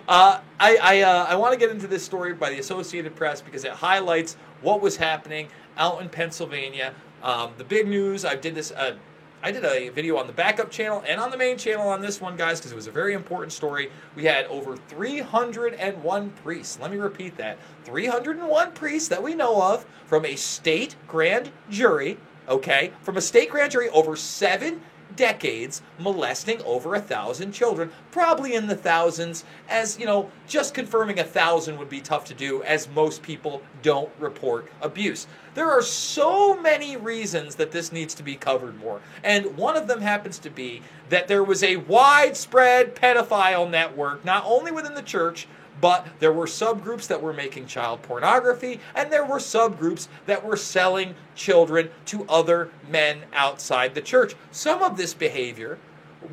I want to get into this story by the Associated Press because it highlights what was happening out in Pennsylvania. The big news, I did a video on the backup channel and on the main channel on this one, guys, because it was a very important story. We had over 301 priests. Let me repeat that. 301 priests that we know of from a state grand jury, okay? From a state grand jury over 7 decades molesting over 1,000 children, probably in the thousands, as, you know, just confirming 1,000 would be tough to do, as most people don't report abuse. There are so many reasons that this needs to be covered more, and one of them happens to be that there was a widespread pedophile network, not only within the church, but there were subgroups that were making child pornography, and there were subgroups that were selling children to other men outside the church. Some of this behavior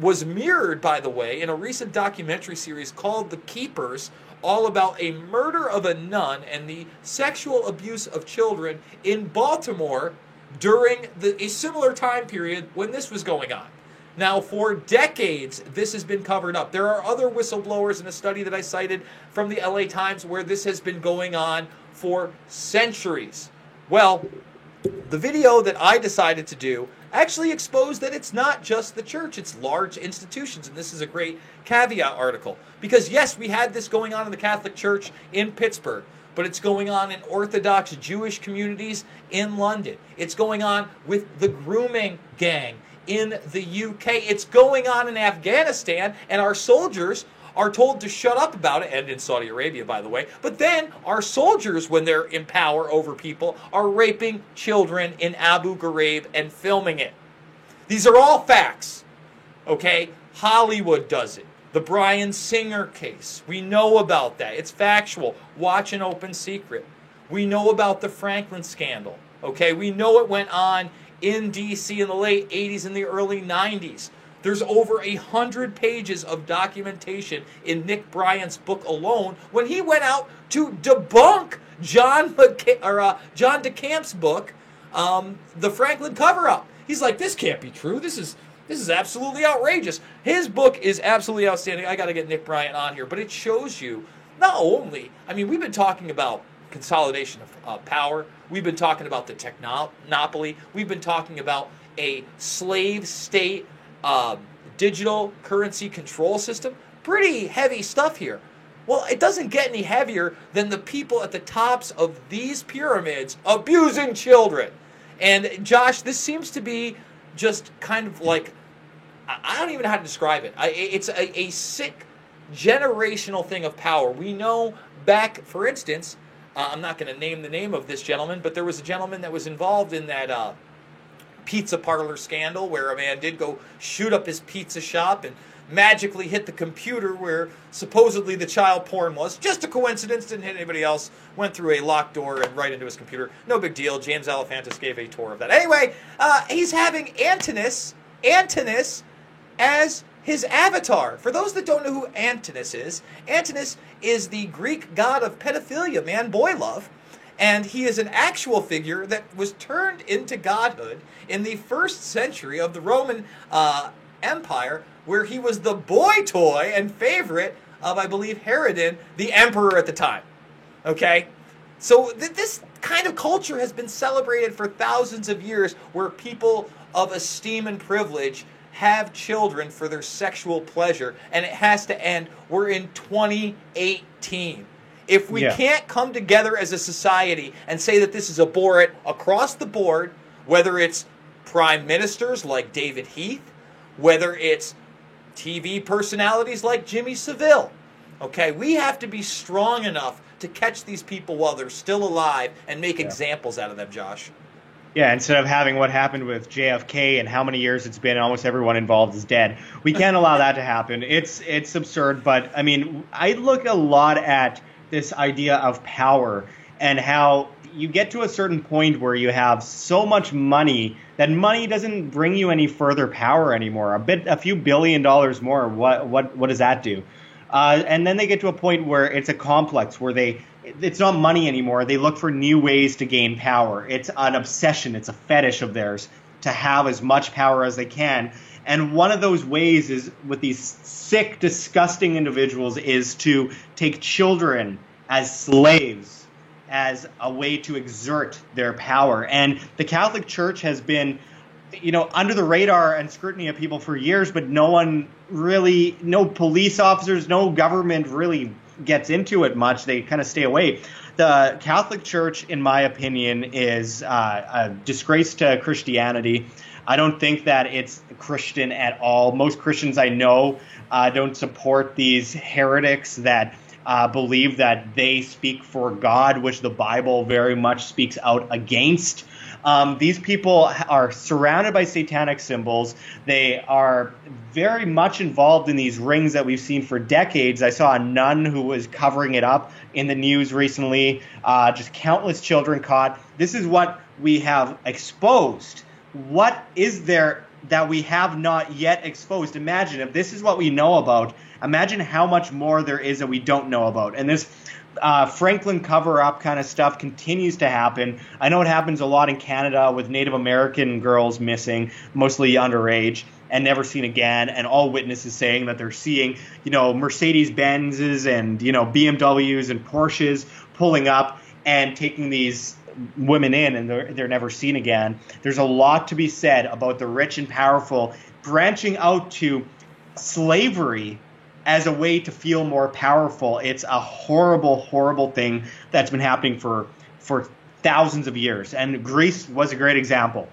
was mirrored, by the way, in a recent documentary series called The Keepers, all about a murder of a nun and the sexual abuse of children in Baltimore during a similar time period when this was going on. Now, for decades, this has been covered up. There are other whistleblowers in a study that I cited from the LA Times where this has been going on for centuries. Well, the video that I decided to do actually exposed that it's not just the church, it's large institutions. And this is a great caveat article. Because yes, we had this going on in the Catholic Church in Pittsburgh, but it's going on in Orthodox Jewish communities in London. It's going on with the grooming gang in the UK. It's going on in Afghanistan, and our soldiers are told to shut up about it, and in Saudi Arabia, by the way. But then our soldiers, when they're in power over people, are raping children in Abu Ghraib and filming it. These are all facts, okay? Hollywood does it. The Bryan Singer case, we know about that. It's factual. Watch An Open Secret. We know about the Franklin scandal, okay? We know it went on in D.C. in the late 80s and the early 90s. There's over 100 pages of documentation in Nick Bryant's book alone when he went out to debunk John DeCamp's book, The Franklin Cover-Up. He's like, this can't be true. This is absolutely outrageous. His book is absolutely outstanding. I got to get Nick Bryant on here. But it shows you not only, I mean, we've been talking about consolidation of power. We've been talking about the technopoly. We've been talking about a slave state digital currency control system. Pretty heavy stuff here. Well, it doesn't get any heavier than the people at the tops of these pyramids abusing children. And Josh, this seems to be just kind of like, I don't even know how to describe it. It's a sick generational thing of power. We know back, for instance, I'm not going to name the name of this gentleman, but there was a gentleman that was involved in that pizza parlor scandal where a man did go shoot up his pizza shop and magically hit the computer where supposedly the child porn was. Just a coincidence, didn't hit anybody else. Went through a locked door and right into his computer. No big deal. James Alefantis gave a tour of that. Anyway, he's having Antinous as his avatar. For those that don't know who Antinous is the Greek god of pedophilia, man, boy love. And he is an actual figure that was turned into godhood in the 1st century of the Roman Empire, where he was the boy toy and favorite of, I believe, Herodin, the emperor at the time. Okay? So this kind of culture has been celebrated for thousands of years, where people of esteem and privilege have children for their sexual pleasure, and it has to end. We're in 2018. If we can't come together as a society and say that this is abhorrent across the board, whether it's prime ministers like David Heath, whether it's TV personalities like Jimmy Savile, okay, we have to be strong enough to catch these people while they're still alive and make examples out of them, Josh. Yeah, instead of having what happened with JFK and how many years it's been, almost everyone involved is dead. We can't allow that to happen. It's absurd, but I mean, I look a lot at this idea of power and how you get to a certain point where you have so much money that money doesn't bring you any further power anymore. A few $1 billion more, what does that do? And then they get to a point where it's a complex where they it's not money anymore. They look for new ways to gain power. It's an obsession. It's a fetish of theirs to have as much power as they can. And one of those ways is with these sick, disgusting individuals is to take children as slaves, as a way to exert their power. And the Catholic Church has been, under the radar and scrutiny of people for years, but no police officers, no government really gets into it much. They kind of stay away. The Catholic Church, in my opinion, is a disgrace to Christianity. I don't think that it's Christian at all. Most Christians I know don't support these heretics that believe that they speak for God, which the Bible very much speaks out against. These people are surrounded by satanic symbols. They are very much involved in these rings that we've seen for decades. I saw a nun who was covering it up in the news recently, just countless children caught. This is what we have exposed. What is there that we have not yet exposed? Imagine if this is what we know about. Imagine how much more there is that we don't know about. And this Franklin cover-up kind of stuff continues to happen. I know it happens a lot in Canada with Native American girls missing, mostly underage, and never seen again, and all witnesses saying that they're seeing, Mercedes-Benzes and, BMWs and Porsches pulling up and taking these women in, and they're never seen again. There's a lot to be said about the rich and powerful branching out to slavery as a way to feel more powerful. It's a horrible, horrible thing that's been happening for thousands of years. And Greece was a great example.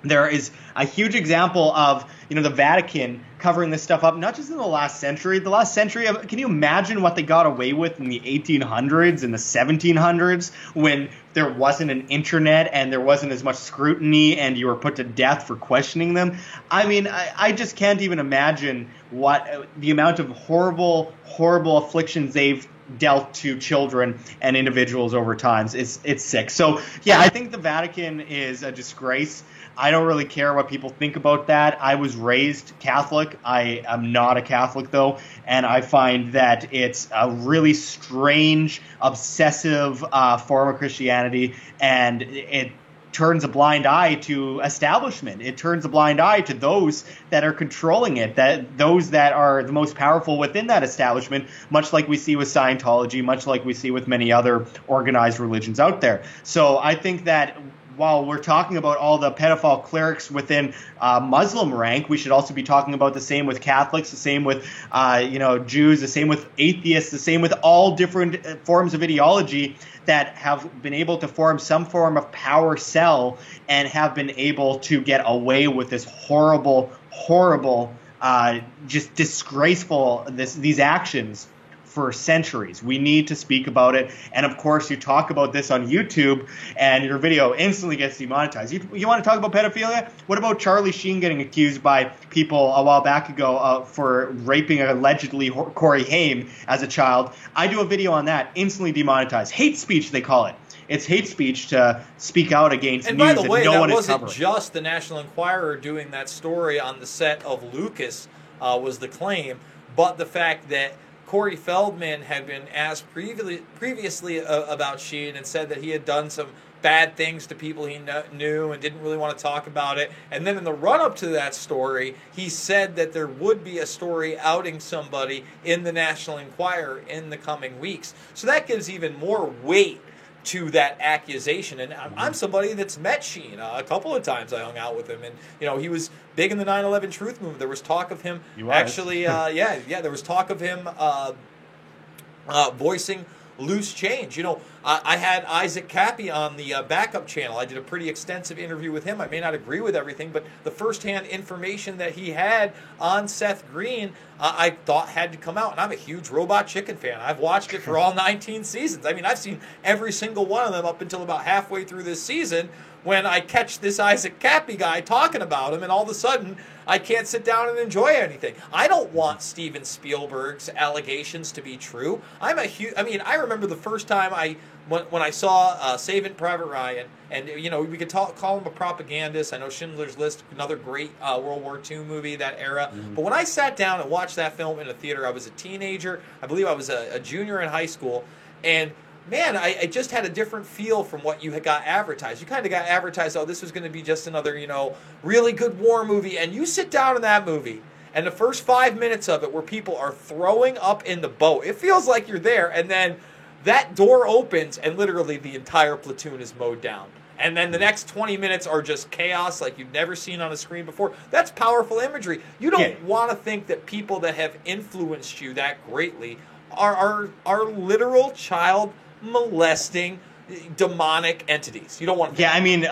There is a huge example of, the Vatican covering this stuff up, not just in the last century. The last century, can you imagine what they got away with in the 1800s and the 1700s when there wasn't an internet and there wasn't as much scrutiny and you were put to death for questioning them? I mean, I just can't even imagine what the amount of horrible, horrible afflictions they've dealt to children and individuals over time. It's sick. So, yeah, I think the Vatican is a disgrace. I don't really care what people think about that. I was raised Catholic. I am not a Catholic, though, and I find that it's a really strange, obsessive form of Christianity, and it turns a blind eye to establishment. It turns a blind eye to those that are controlling it, those that are the most powerful within that establishment, much like we see with Scientology, much like we see with many other organized religions out there. So I think that while we're talking about all the pedophile clerics within Muslim rank, we should also be talking about the same with Catholics, the same with Jews, the same with atheists, the same with all different forms of ideology that have been able to form some form of power cell and have been able to get away with this horrible, horrible, just disgraceful these actions for centuries. We need to speak about it. And of course, you talk about this on YouTube and your video instantly gets demonetized. You want to talk about pedophilia? What about Charlie Sheen getting accused by people a while back ago for raping allegedly Corey Haim as a child? I do a video on that, instantly demonetized. Hate speech, they call it. It's hate speech to speak out against and news by the way, that no one that is covering. wasn't just the National Enquirer doing that story on the set of Lucas was the claim, but the fact that Corey Feldman had been asked previously about Sheen and said that he had done some bad things to people he knew and didn't really want to talk about it. And then in the run-up to that story, he said that there would be a story outing somebody in the National Enquirer in the coming weeks. So that gives even more weight to that accusation. And I'm somebody that's met Sheen a couple of times. I hung out with him, and he was big in the 9/11 Truth movement. There was talk of him actually, there was talk of him voicing loose change. I had Isaac Cappy on the backup channel. I did a pretty extensive interview with him. I may not agree with everything, but the firsthand information that he had on Seth Green, I thought had to come out. And I'm a huge Robot Chicken fan. I've watched it for all 19 seasons. I mean, I've seen every single one of them up until about halfway through this season when I catch this Isaac Cappy guy talking about him, and all of a sudden I can't sit down and enjoy anything. I don't want Steven Spielberg's allegations to be true. I remember the first time when I saw Saving Private Ryan, and we could call him a propagandist. I know Schindler's List, another great World War II movie, that era. Mm-hmm. But when I sat down and watched that film in a theater, I was a teenager. I believe I was a junior in high school, and man, I just had a different feel from what you had got advertised. You kind of got advertised, oh, this was going to be just another, really good war movie. And you sit down in that movie, and the first 5 minutes of it where people are throwing up in the boat, it feels like you're there. And then that door opens, and literally the entire platoon is mowed down. And then the next 20 minutes are just chaos like you've never seen on a screen before. That's powerful imagery. You don't want to think that people that have influenced you that greatly are literal child molesting demonic entities. You don't want to. Yeah, I mean,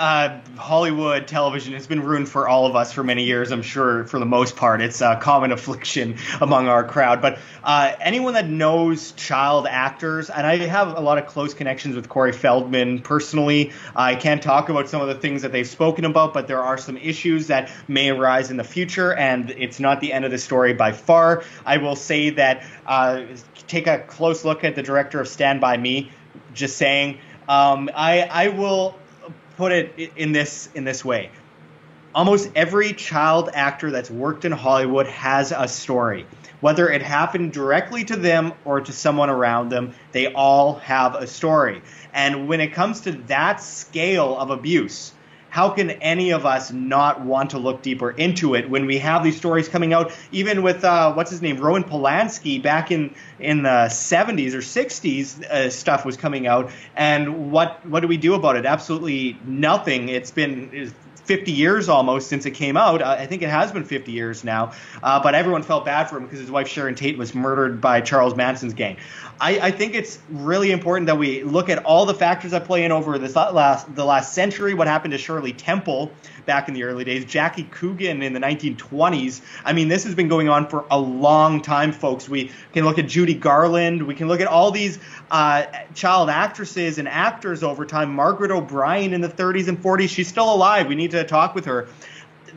Hollywood television has been ruined for all of us for many years, I'm sure, for the most part. It's a common affliction among our crowd. But anyone that knows child actors, and I have a lot of close connections with Corey Feldman personally. I can't talk about some of the things that they've spoken about, but there are some issues that may arise in the future, and it's not the end of the story by far. I will say that take a close look at the director of Stand By Me. Just saying. I will put it in this way. Almost every child actor that's worked in Hollywood has a story. Whether it happened directly to them or to someone around them, they all have a story. And when it comes to that scale of abuse, how can any of us not want to look deeper into it when we have these stories coming out? Even with Roman Polanski back in the 70s or 60s, stuff was coming out, and what do we do about it? Absolutely nothing. It's been 50 years almost since it came out. I think it has been 50 years now, but everyone felt bad for him because his wife Sharon Tate was murdered by Charles Manson's gang. I think it's really important that we look at all the factors that play in over the last century. What happened to Shirley Temple back in the early days, Jackie Coogan in the 1920s. I mean, this has been going on for a long time, folks. We can look at Judy Garland. We can look at all these child actresses and actors over time. Margaret O'Brien in the 30s and 40s. She's still alive. We need to talk with her.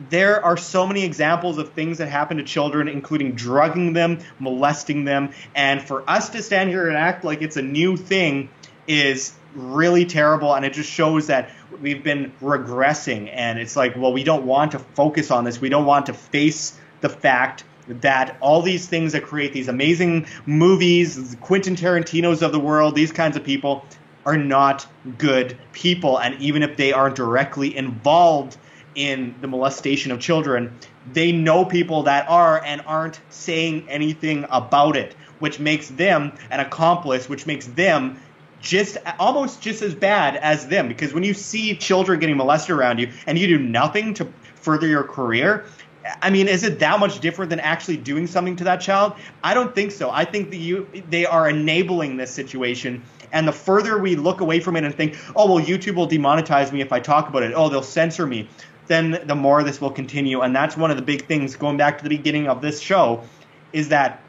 There are so many examples of things that happen to children, including drugging them, molesting them, and for us to stand here and act like it's a new thing is really terrible, and it just shows that we've been regressing, and it's like, well, we don't want to focus on this. We don't want to face the fact that all these things that create these amazing movies, Quentin Tarantino's of the world, these kinds of people are not good people, and even if they aren't directly involved in the molestation of children, they know people that are and aren't saying anything about it, which makes them an accomplice, which makes them almost just as bad as them. Because when you see children getting molested around you and you do nothing to further your career, I mean, is it that much different than actually doing something to that child? I don't think so. I think they are enabling this situation. And the further we look away from it and think, oh, well, YouTube will demonetize me if I talk about it. Oh, they'll censor me. Then the more this will continue. And that's one of the big things, going back to the beginning of this show, is that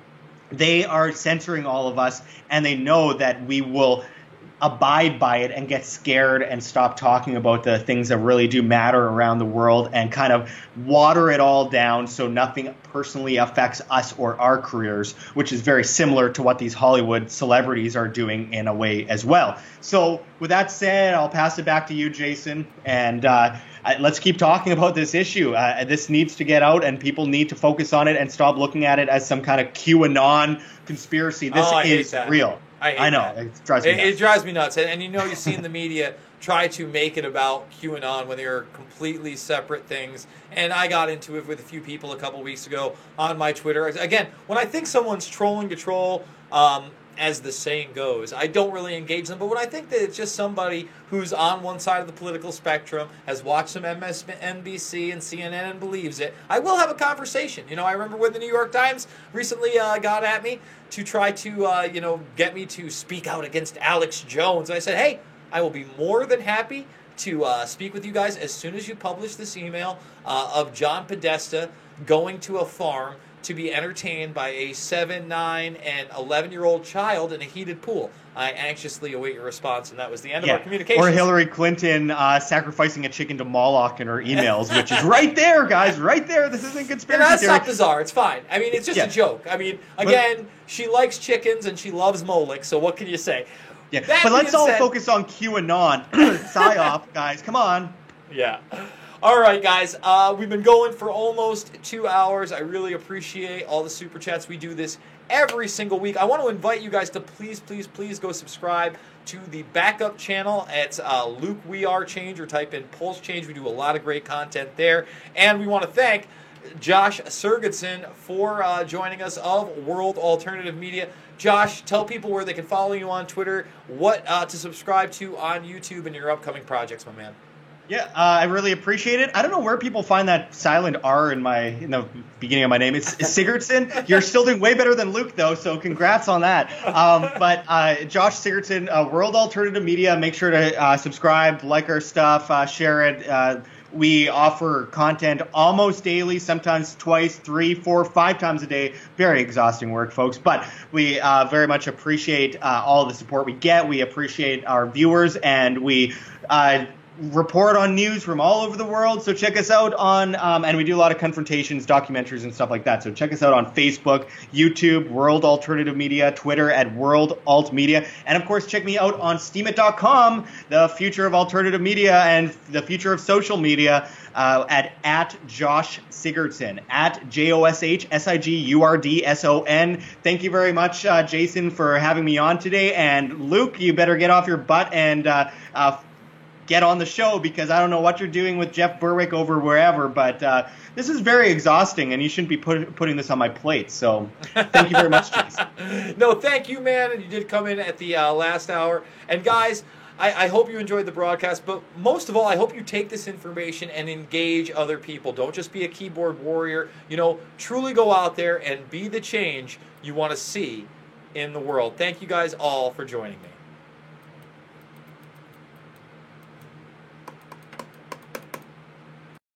they are censoring all of us, and they know that we will abide by it and get scared and stop talking about the things that really do matter around the world and kind of water it all down so nothing personally affects us or our careers, which is very similar to what these Hollywood celebrities are doing in a way as well. So with that said, I'll pass it back to you, Jason, and let's keep talking about this issue. This needs to get out, and people need to focus on it and stop looking at it as some kind of QAnon conspiracy. This is real. I know. It drives me nuts. It drives me nuts. And you see in the media try to make it about QAnon when they're completely separate things. And I got into it with a few people a couple weeks ago on my Twitter. Again, when I think someone's trolling to troll, as the saying goes, I don't really engage them. But when I think that it's just somebody who's on one side of the political spectrum, has watched some MSNBC and CNN and believes it, I will have a conversation. I remember when the New York Times recently got at me to try to, get me to speak out against Alex Jones. And I said, hey, I will be more than happy to speak with you guys as soon as you publish this email of John Podesta going to a farm to be entertained by a 7, 9, and 11-year-old child in a heated pool. I anxiously await your response, and that was the end of our communication. Or Hillary Clinton sacrificing a chicken to Moloch in her emails, which is right there, guys, right there. This isn't conspiracy theory. That's theory. not bizarre. It's fine. I mean, it's just a joke. I mean, again, she likes chickens and she loves Moloch, so what can you say? Yeah, but let's all focus on QAnon. PSYOP, guys, come on. Yeah. All right, guys, we've been going for almost 2 hours. I really appreciate all the Super Chats. We do this every single week. I want to invite you guys to please, please, please go subscribe to the backup channel. It's Luke We Are Change, or type in Pulse Change. We do a lot of great content there. And we want to thank Josh Sigurdson for joining us of World Alternative Media. Josh, tell people where they can follow you on Twitter, what to subscribe to on YouTube, and your upcoming projects, my man. Yeah, I really appreciate it. I don't know where people find that silent R in the beginning of my name. It's Sigurdson. You're still doing way better than Luke, though, so congrats on that. But Josh Sigurdson, World Alternative Media. Make sure to subscribe, like our stuff, share it. We offer content almost daily, sometimes twice, 3, 4, 5 times a day. Very exhausting work, folks. But we very much appreciate all the support we get. We appreciate our viewers, and we report on news from all over the world. So check us out on, and we do a lot of confrontations, documentaries, and stuff like that. So check us out on Facebook, YouTube, World Alternative Media, Twitter at World Alt Media. And of course, check me out on Steemit.com, the future of alternative media and the future of social media, at Josh Sigurdson, at JOSHSIGURDSON. Thank you very much, Jason, for having me on today. And Luke, you better get off your butt and get on the show, because I don't know what you're doing with Jeff Berwick over wherever, but this is very exhausting, and you shouldn't be putting this on my plate. So thank you very much, Jason. No, thank you, man. You did come in at the last hour. And guys, I hope you enjoyed the broadcast, but most of all, I hope you take this information and engage other people. Don't just be a keyboard warrior. Truly go out there and be the change you want to see in the world. Thank you guys all for joining me.